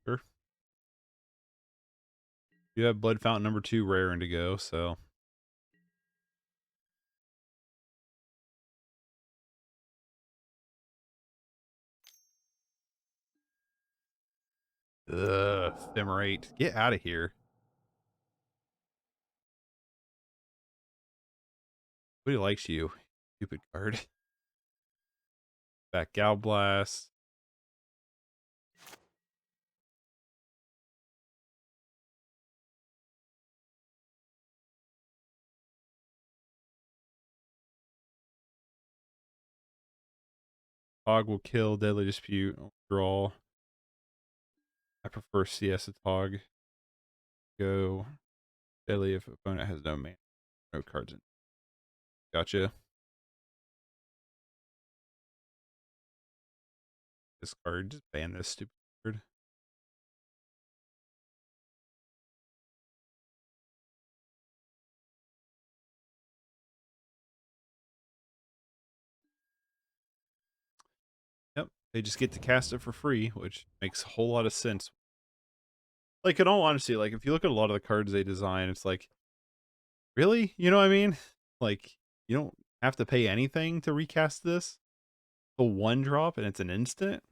Sure. You have Blood Fountain number 2 raring to go, so. Ugh, Ephemerate. Get out of here. Nobody likes you. Stupid card. Back Galvblast. Atog will kill. Deadly Dispute. Draw. I prefer CS Atog. Go. Deadly if opponent has no mana. No cards in. Gotcha. This card. Just ban this stupid card. Yep. They just get to cast it for free, which makes a whole lot of sense. Like, in all honesty, like, if you look at a lot of the cards they design, it's like, really? You know what I mean? Like, you don't have to pay anything to recast this. A 1-drop and it's an instant.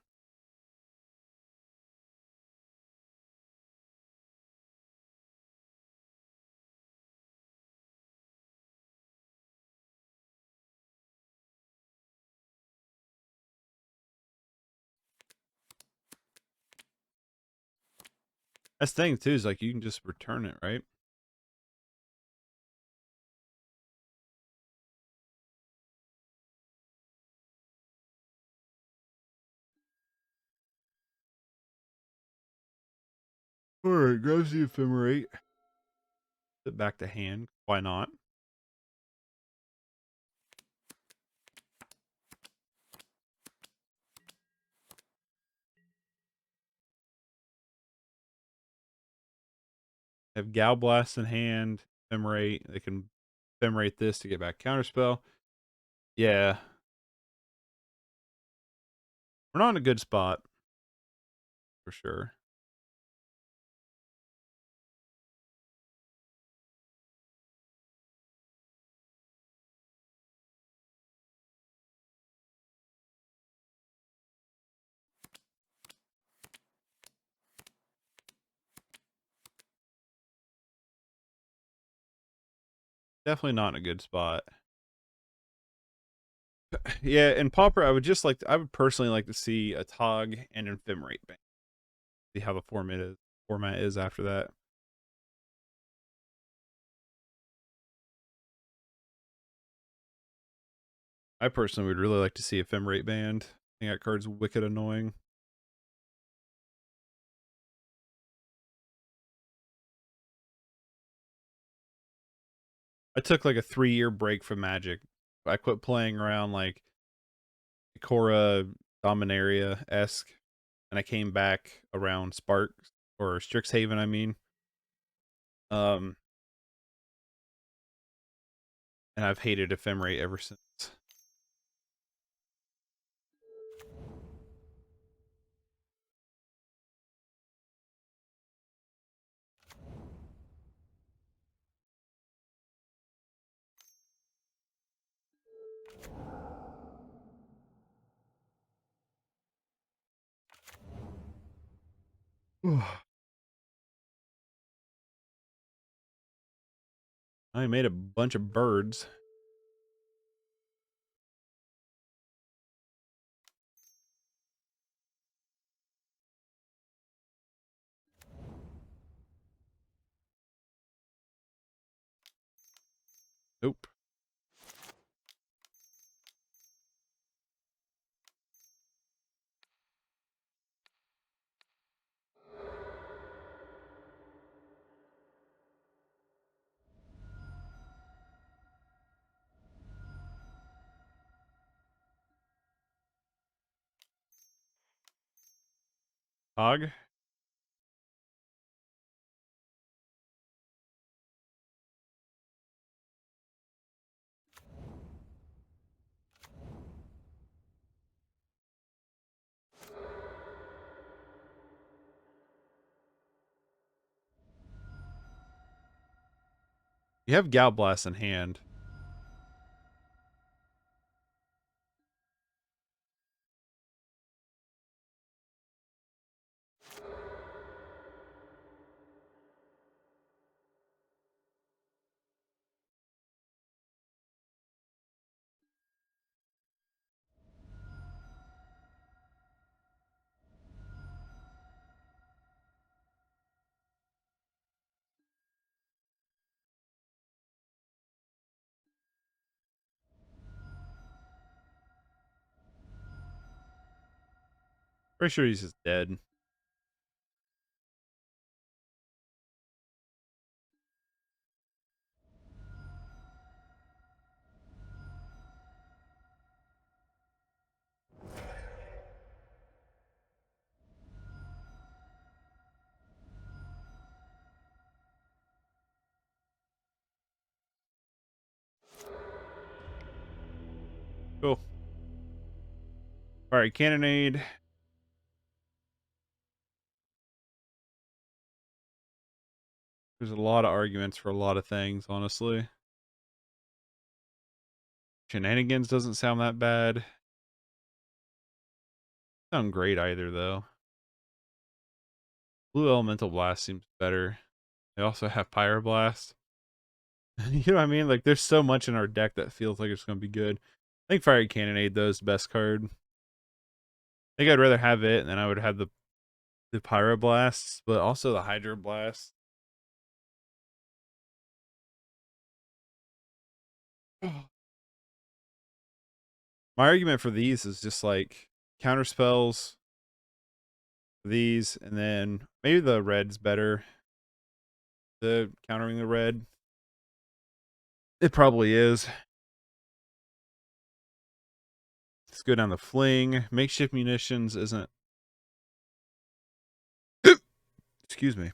That's the thing too, is like you can just return it, right? Alright, grabs the Ephemerate. Put it back to hand. Why not? Have Galvblast in hand, Ephemerate. They can Ephemerate this to get back Counterspell. Yeah. We're not in a good spot. For sure. Definitely not in a good spot. Yeah, in Pauper, I would personally like to see a Tog and an Ephemerate bank. See how the format is after that. I personally would really like to see Ephemerate banned. I think that card's wicked annoying. I took like a 3-year break from Magic. I quit playing around like Ikora Dominaria-esque, and I came back around Sparks or Strixhaven, I mean. Um, and I've hated Ephemerate ever since. I made a bunch of birds. Nope. Hog. You have Galvblast in hand. Pretty sure he's just dead. Cool. Fiery Cannonade. There's a lot of arguments for a lot of things, honestly. Shenanigans doesn't sound that bad. Sound great either, though. Blue Elemental Blast seems better. They also have Pyroblast. You know what I mean? Like, there's so much in our deck that feels like it's going to be good. I think Fiery Cannonade, though, is the best card. I think I'd rather have it, and then I would have the Pyroblasts, but also the Hydroblast. My argument for these is just like counter spells for these, and then maybe the red's better. The countering the red. It probably is. Let's go down the Fling. Makeshift Munitions isn't. Excuse me.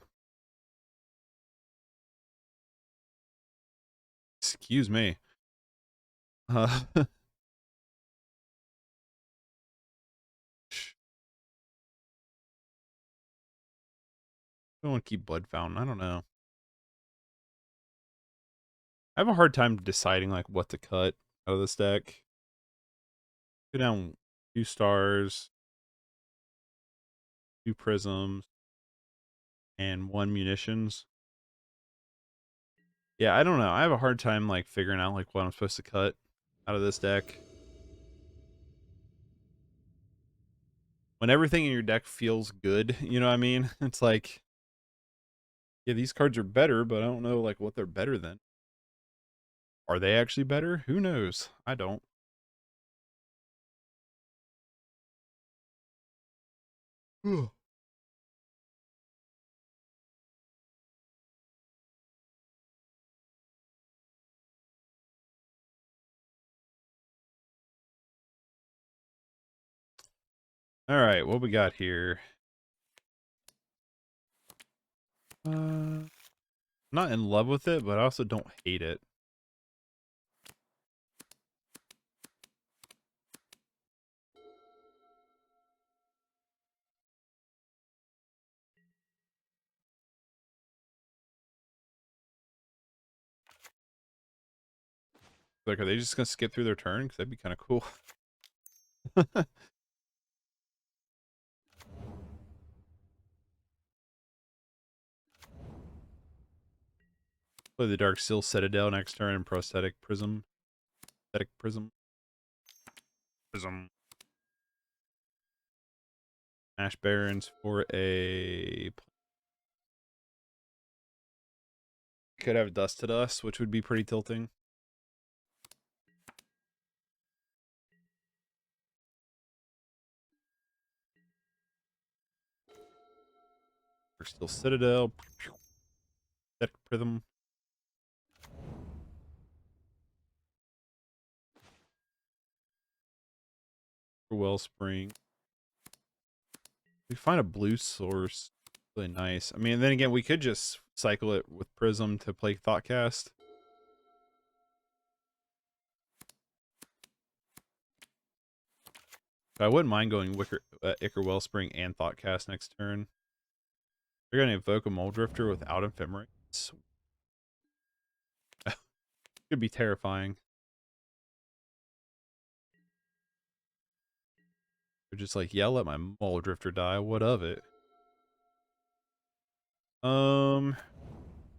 Excuse me. I don't want to keep Blood Fountain. I don't know. I have a hard time deciding like what to cut out of this deck. Go down 2 stars, 2 prisms, and 1 munitions. Yeah, I don't know. I have a hard time like figuring out like what I'm supposed to cut out of this deck. When everything in your deck feels good, you know what I mean? It's like, yeah, these cards are better, but I don't know like what they're better than. Are they actually better? Who knows? I don't. All right, what we got here? I'm not in love with it, but I also don't hate it. Like, are they just gonna skip through their turn? Because that'd be kind of cool. Play the Darksteel Citadel next turn and Prophetic Prism. Prophetic Prism. Prism. Ash Barrens for a... Could have Dust to Dust, which would be pretty tilting. Darksteel Citadel. Prophetic Prism. Wellspring. We find a blue source. Really nice. I mean, then again, we could just cycle it with Prism to play Thoughtcast. But I wouldn't mind going Ichor Wellspring and Thoughtcast next turn. They're going to evoke a Mole Drifter without Ephemerate. Could be terrifying. Or just like, yeah, let my Mole Drifter die. What of it? 1,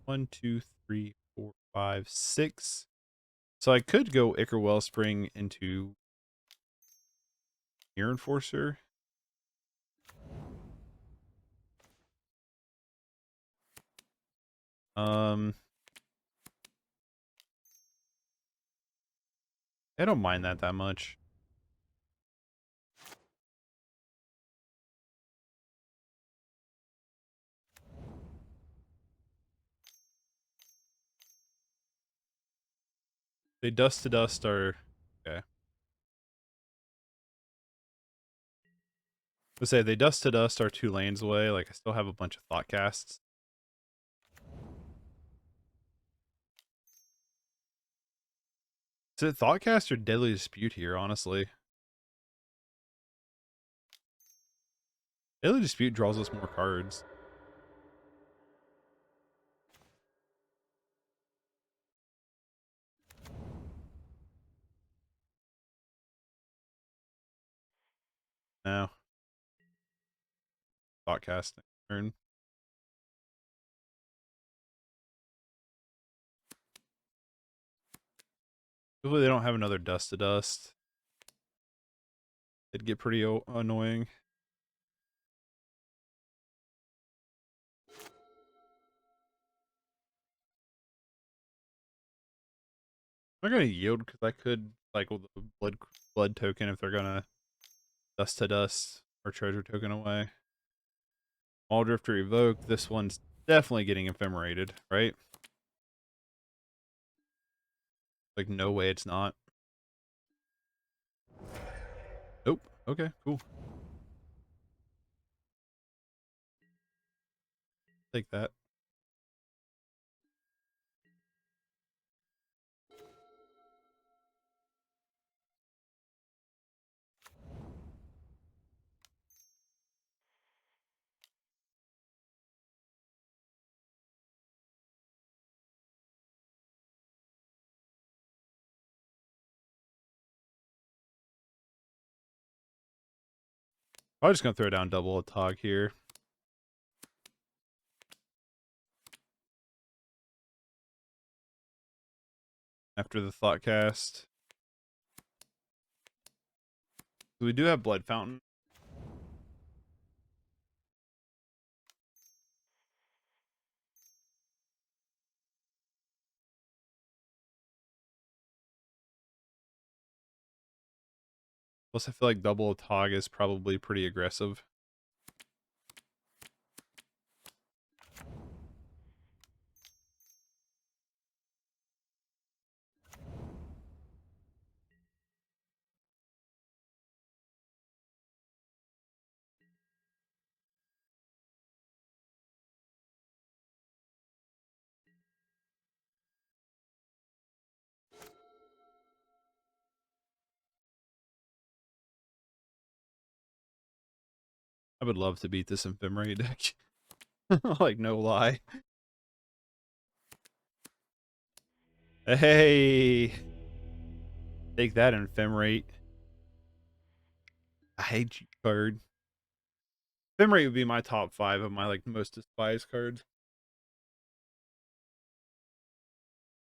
2, 3, 4, 5, 6. So I could go Ichor Wellspring into Myr Enforcer. I don't mind that much. They Dust to Dust are okay. Let's say they Dust to Dust are 2 lanes away. Like I still have a bunch of Thoughtcasts. Is it Thoughtcast or Deadly Dispute here, honestly? Deadly Dispute draws us more cards. No. Thoughtcast next turn. Hopefully they don't have another Dust to Dust. It'd get pretty annoying. I'm not gonna yield because I could cycle the blood token if they're gonna Dust to Dust or treasure token away. All Drifter evoke. This one's definitely getting ephemerated, right? Like no way it's not. Nope. Okay, cool. Take that. I'm just gonna throw down double Atog here. After the Thoughtcast. We do have Blood Fountain. Plus, I feel like double Atog is probably pretty aggressive. I would love to beat this Ephemerate deck. Like, no lie. Hey! Take that, Ephemerate. I hate you card. Ephemerate would be my top 5 of my, like, most despised cards.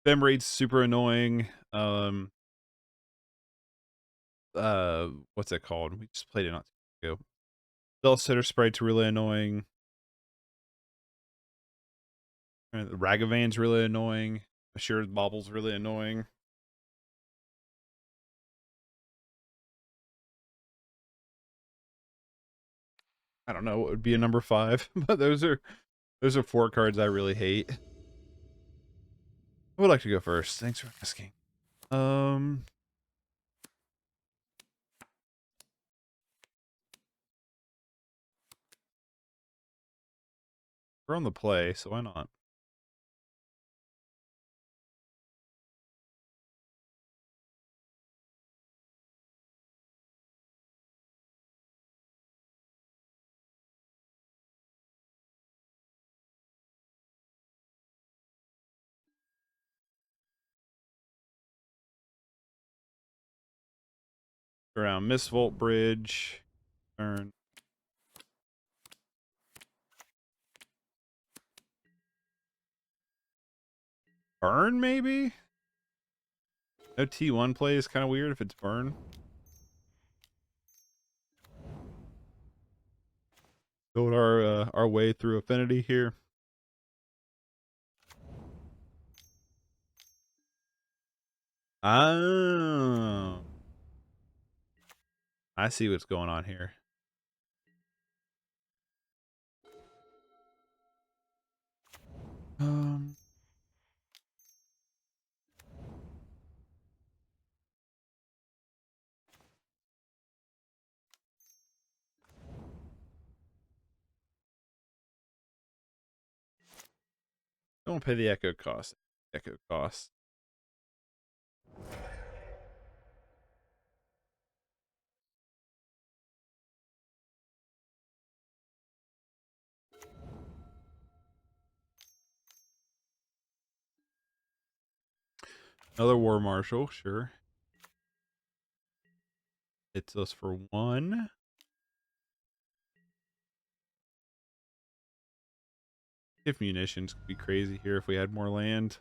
Ephemerate's super annoying. What's it called? We just played it not too long ago. Spell Sitter Sprite's really annoying. The Ragavan's really annoying. Assured Bobble's really annoying. I don't know what would be a number 5, but those are 4 cards I really hate. I would like to go first. Thanks for asking. We're on the play, so why not? Around Mistvault Bridge. Turn. Burn, maybe? No T1 play is kind of weird if it's burn. Build our way through Affinity here. Oh. I see what's going on here. Don't pay the echo cost. Echo cost. Another War Marshal, sure. Hits us for 1. If munitions could be crazy here if we had more land.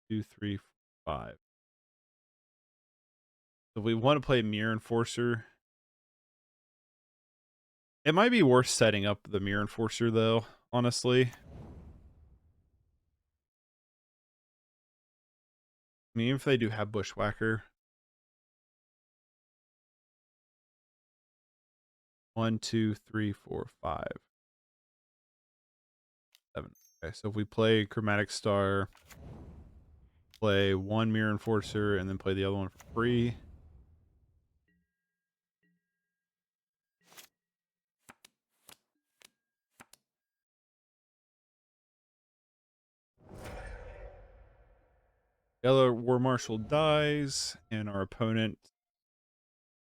Two, 3, 5. So if we want to play Myr Enforcer, it might be worth setting up the Myr Enforcer though, honestly. I mean, if they do have Bushwhacker. 1, 2, 3, 4, 5, 7. Okay, so if we play Chromatic Star, play 1 Myr Enforcer, and then play the other one for free. The other War Marshal dies, and our opponent,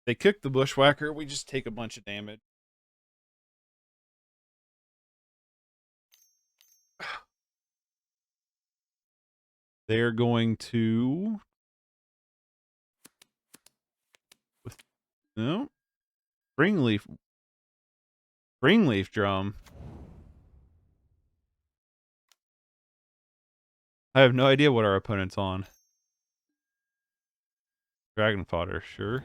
they kick the Bushwhacker. We just take a bunch of damage. They're going to... No? Springleaf Drum. I have no idea what our opponent's on. Dragon Fodder, sure.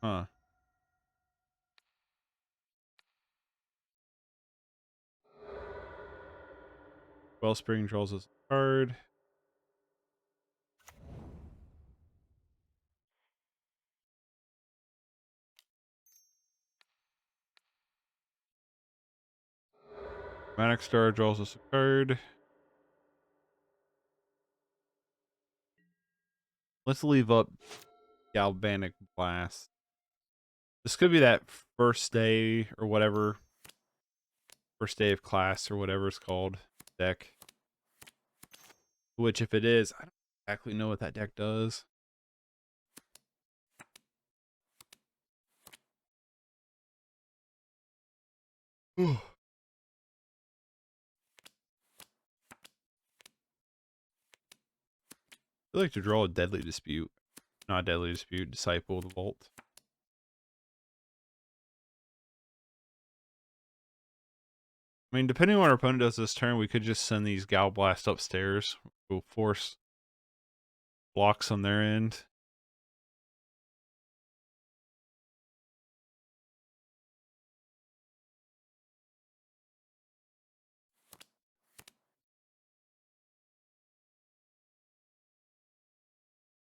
Huh. Wellspring draws us a card. Chromatic Star draws us a card. Let's leave up Galvanic Blast. This could be that first day or whatever. First day of class or whatever it's called. Deck. Which, if it is, I don't exactly know what that deck does. I like to draw a Deadly Dispute. Not Deadly Dispute, Disciple of the Vault. I mean, depending on what our opponent does this turn, we could just send these Gal Blast upstairs. We'll force blocks on their end.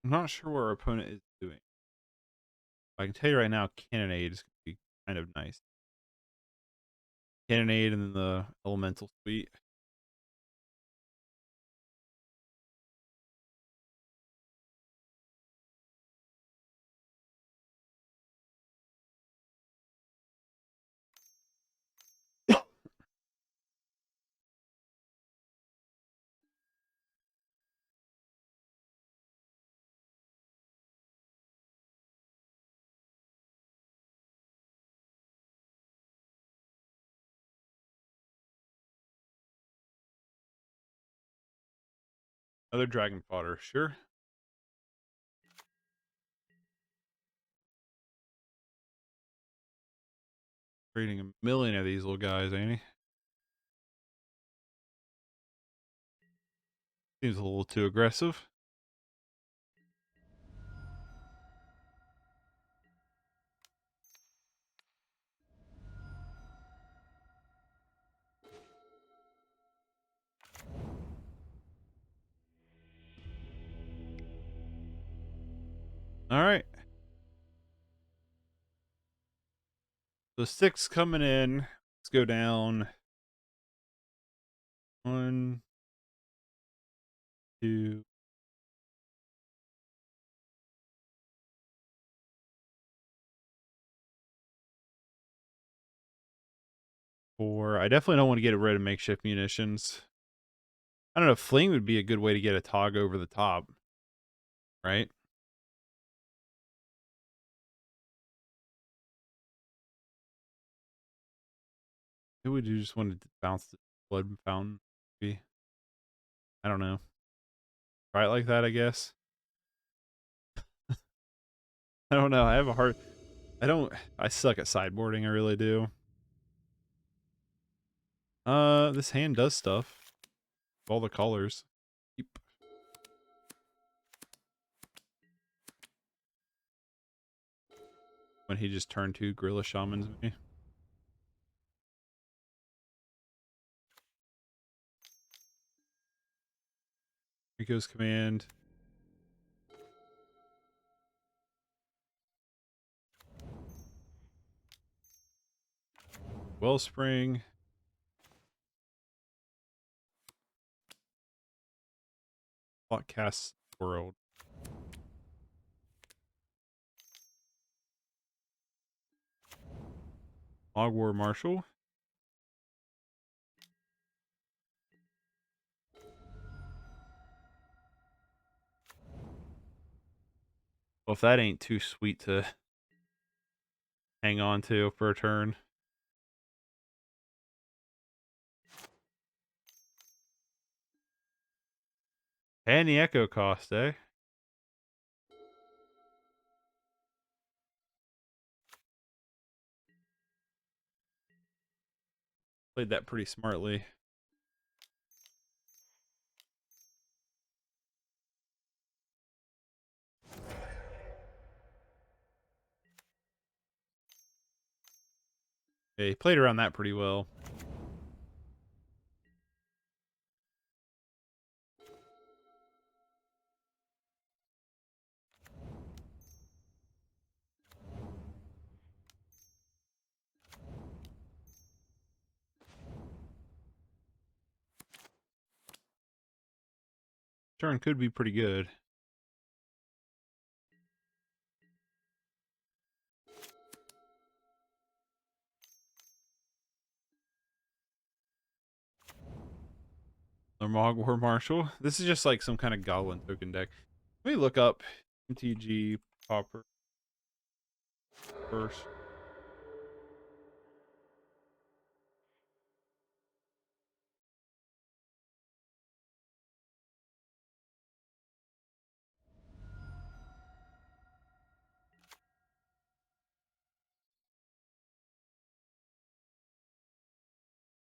I'm not sure what our opponent is doing. I can tell you right now, Cannonade is going to be kind of nice. Cannonade and then the Elemental Suite. Other Dragon Fodder, sure. Creating a million of these little guys, ain't he? Seems a little too aggressive. All right. So 6 coming in. Let's go down. 1, 2. 4. I definitely don't want to get rid of Makeshift Munitions. I don't know. Fling would be a good way to get Atog over the top. Right? Maybe we just wanted to bounce the Blood Fountain. Maybe. I don't know. Try it like that, I guess. I don't know. I have a hard... I suck at sideboarding. I really do. This hand does stuff. All the colors. Yep. When he just turned 2 Gorilla Shamans me. Rico's command. Wellspring. Thoughtcast World. Log War Marshal. Well, if that ain't too sweet to hang on to for a turn. And the Echo cost, eh? Played that pretty smartly. Okay, he played around that pretty well. Turn could be pretty good. Mog War Marshal. This is just like some kind of Goblin token deck. Let me look up MTG Pauper first.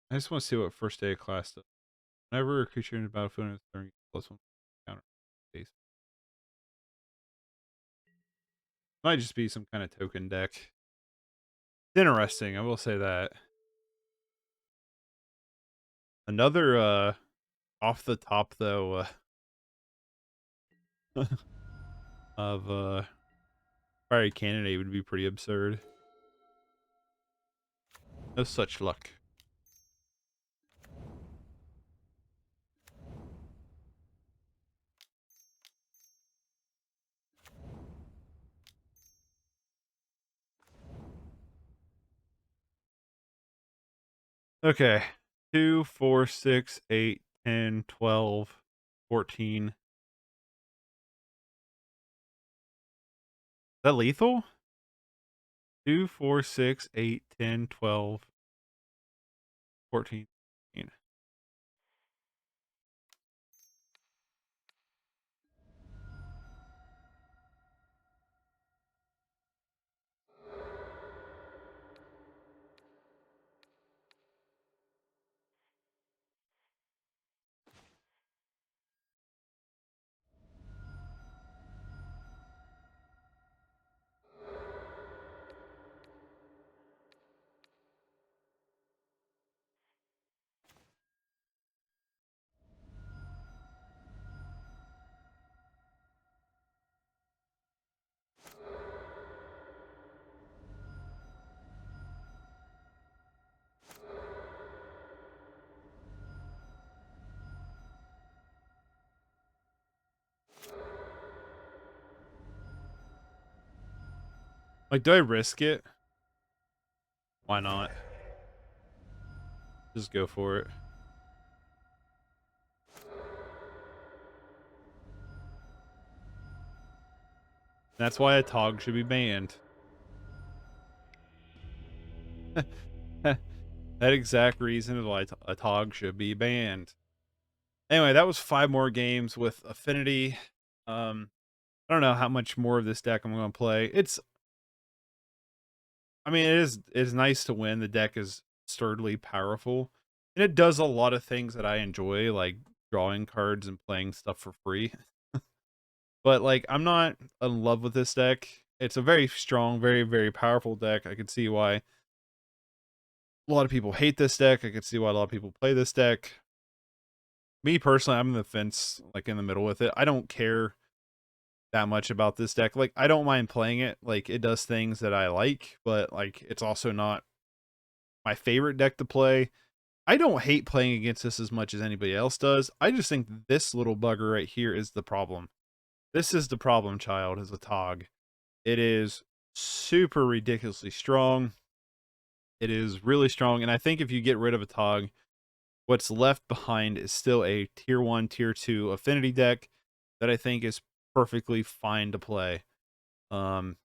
I just want to see what first day of class does. Whenever a creature in the battlefield is throwing +1 counter base. Might just be some kind of token deck. It's interesting, I will say that. Another off the top though of Fiery Cannonade would be pretty absurd. No such luck. Okay. 2, 4, 6, 8, 10, 12, 14. Is that lethal? 2, 4, 6, 8, 10, 12, 14. Like, do I risk it? Why not? Just go for it. That's why Atog should be banned. That exact reason is why Atog should be banned. Anyway, that was 5 more games with Affinity. I don't know how much more of this deck I'm going to play. I mean, it is nice to win. The deck is sturdily powerful, and it does a lot of things that I enjoy, like drawing cards and playing stuff for free. But like, I'm not in love with this deck. It's a very strong, very, very powerful deck. I can see why a lot of people hate this deck. I can see why a lot of people play this deck. Me personally, I'm in the fence, like in the middle with it. I don't care that much about this deck. Like, I don't mind playing it. Like, it does things that I like, but like, it's also not my favorite deck to play. I don't hate playing against this as much as anybody else does. I just think this little bugger right here is the problem. This is the problem child, is Atog. It is super ridiculously strong. It is really strong, and I think if you get rid of Atog, what's left behind is still a tier 1, tier 2 affinity deck that I think is perfectly fine to play. That's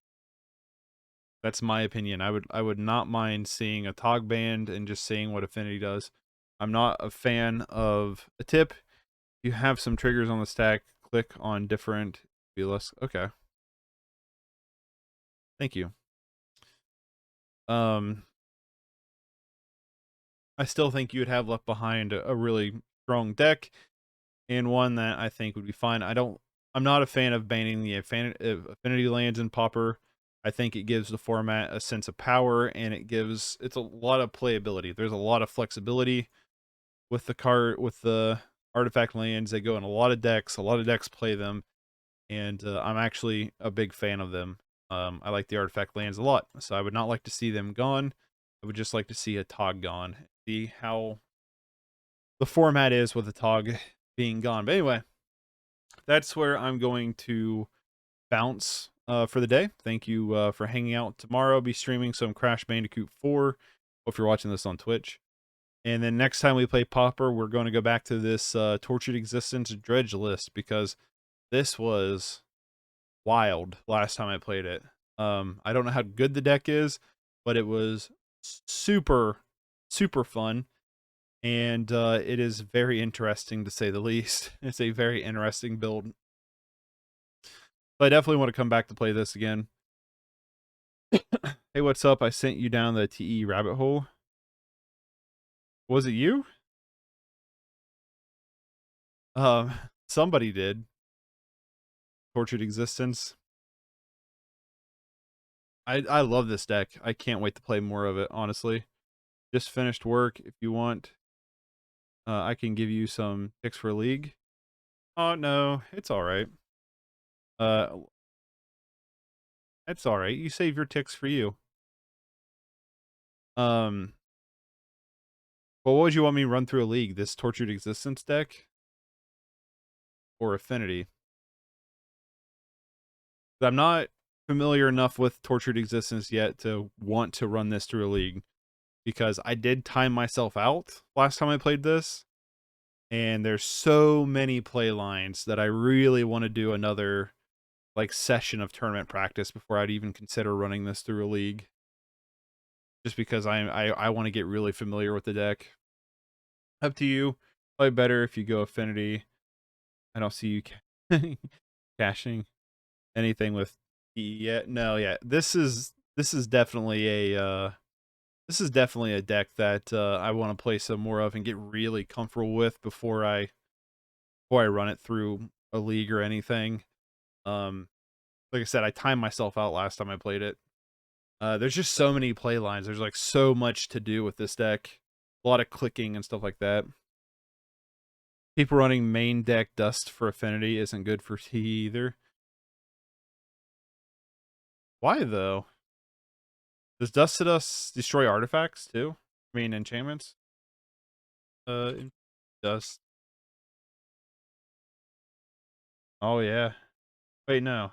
my opinion. I would not mind seeing Atog banned and just seeing what affinity does. I'm not a fan of a tip. You have some triggers on the stack. Click on different. Be less. Okay. Thank you. I still think you would have left behind a really strong deck and one that I think would be fine. I'm not a fan of banning the affinity lands in Pauper. I think it gives the format a sense of power, and it's a lot of playability. There's a lot of flexibility with the artifact lands. They go in a lot of decks. A lot of decks play them, and I'm actually a big fan of them. I like the artifact lands a lot, so I would not like to see them gone. I would just like to see Atog gone. See how the format is with Atog being gone. But anyway, that's where I'm going to bounce for the day. Thank you for hanging out. Tomorrow I'll be streaming some Crash Bandicoot 4. If you're watching this on Twitch. And then next time we play Pauper, we're going to go back to this Tortured Existence Dredge list, because this was wild last time I played it. I don't know how good the deck is, but it was super, super fun. And it is very interesting, to say the least. It's a very interesting build. But I definitely want to come back to play this again. Hey, what's up? I sent you down the TE rabbit hole. Was it you? Somebody did. Tortured Existence. I love this deck. I can't wait to play more of it, honestly. Just finished work. If you want, I can give you some picks for League. Oh, no. It's all right. It's all right. You save your ticks for you. Well, what would you want me to run through a League? This Tortured Existence deck? Or Affinity? I'm not familiar enough with Tortured Existence yet to want to run this through a League, because I did time myself out last time I played this, and there's so many play lines that I really want to do another like session of tournament practice before I'd even consider running this through a League, just because I want to get really familiar with the deck. Up to you. Probably better if you go Affinity. I don't see you caching anything with yet. No, yeah. This is definitely a deck that I want to play some more of and get really comfortable with before I run it through a League or anything. Like I said, I timed myself out last time I played it. There's just so many play lines. There's like so much to do with this deck. A lot of clicking and stuff like that. People running main deck Dust for Affinity isn't good for T either. Why though? Does Dust to Dust destroy artifacts too? I mean enchantments? Dust. Oh yeah. Wait, no.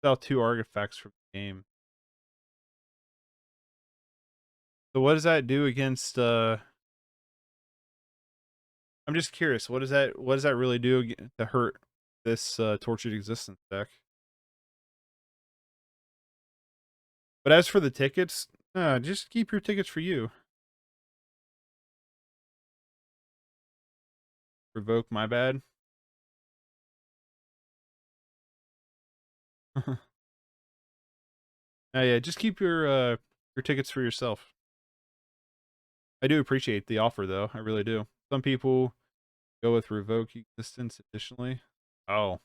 Sell 2 artifacts from the game. So what does that do against I'm just curious, what does that really do to hurt this Tortured Existence deck? But as for the tickets, just keep your tickets for you. Revoke, my bad. Oh yeah, just keep your tickets for yourself. I do appreciate the offer though, I really do. Some people go with Revoke Existence additionally. Oh.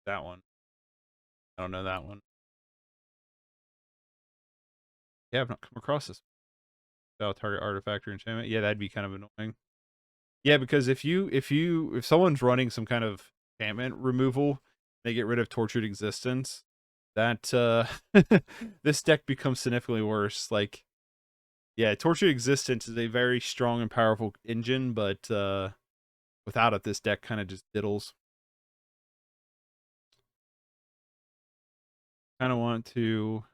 That one. I don't know that one. Yeah, I've not come across this. Target artifact or enchantment. Yeah, that'd be kind of annoying. Yeah, because if someone's running some kind of enchantment removal, they get rid of Tortured Existence, that this deck becomes significantly worse. Like, yeah, Tortured Existence is a very strong and powerful engine, but without it, this deck kind of just diddles. Kind of want to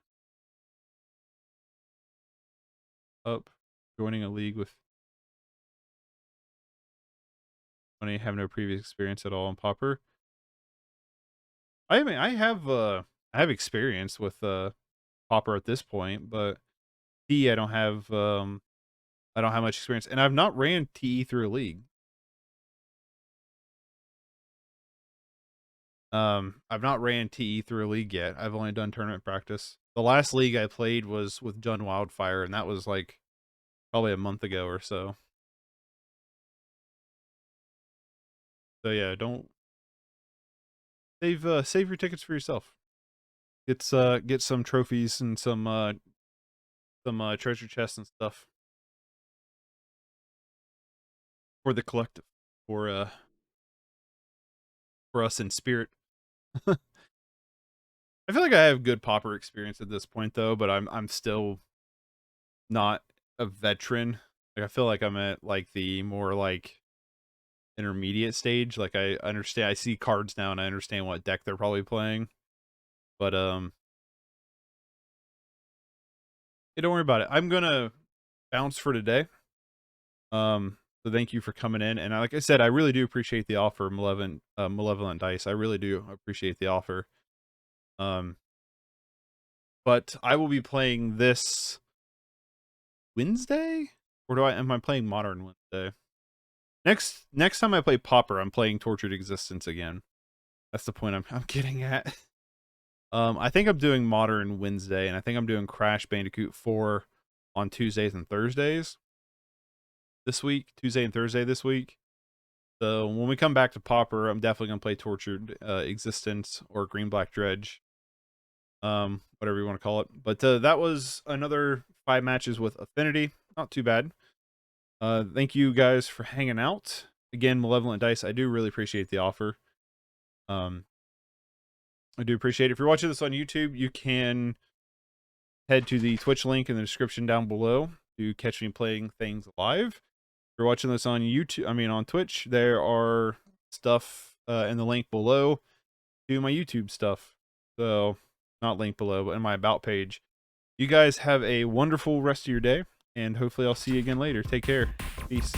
up joining a league with when I have no previous experience at all in Pauper. I mean, I have experience with Pauper at this point, but I don't have much experience, and I've not ran TE through a league. I've not ran TE through a league yet. I've only done tournament practice. The last league I played was with John Wildfire, and that was like probably a month ago or so. So yeah, don't save your tickets for yourself. Get some trophies and some treasure chests and stuff for the collective, for us in spirit. I feel like I have good Pauper experience at this point though, but I'm still not a veteran. Like I feel like I'm at like the more like intermediate stage. Like I understand, I see cards now and I understand what deck they're probably playing. But yeah, don't worry about it. I'm gonna bounce for today. So thank you for coming in, and like I said, I really do appreciate the offer, Malevolent Dice. I really do appreciate the offer. But I will be playing this Wednesday, or am I playing Modern Wednesday? Next time I play Pauper, I'm playing Tortured Existence again. That's the point I'm getting at. I think I'm doing Modern Wednesday, and I think I'm doing Crash Bandicoot 4 on Tuesdays and Thursdays this week. Tuesday and Thursday this week. So when we come back to Pauper, I'm definitely gonna play Tortured Existence or Green Black Dredge, whatever you want to call it. But that was another 5 matches with Affinity. Not too bad. Thank you guys for hanging out. Again, Malevolent Dice, I do really appreciate the offer. I do appreciate it. If you're watching this on YouTube, you can head to the Twitch link in the description down below to catch me playing things live. If you're watching this on YouTube, on Twitch, there are stuff in the link below to my YouTube stuff. So, not link below, but in my About page. You guys have a wonderful rest of your day, and hopefully I'll see you again later. Take care. Peace.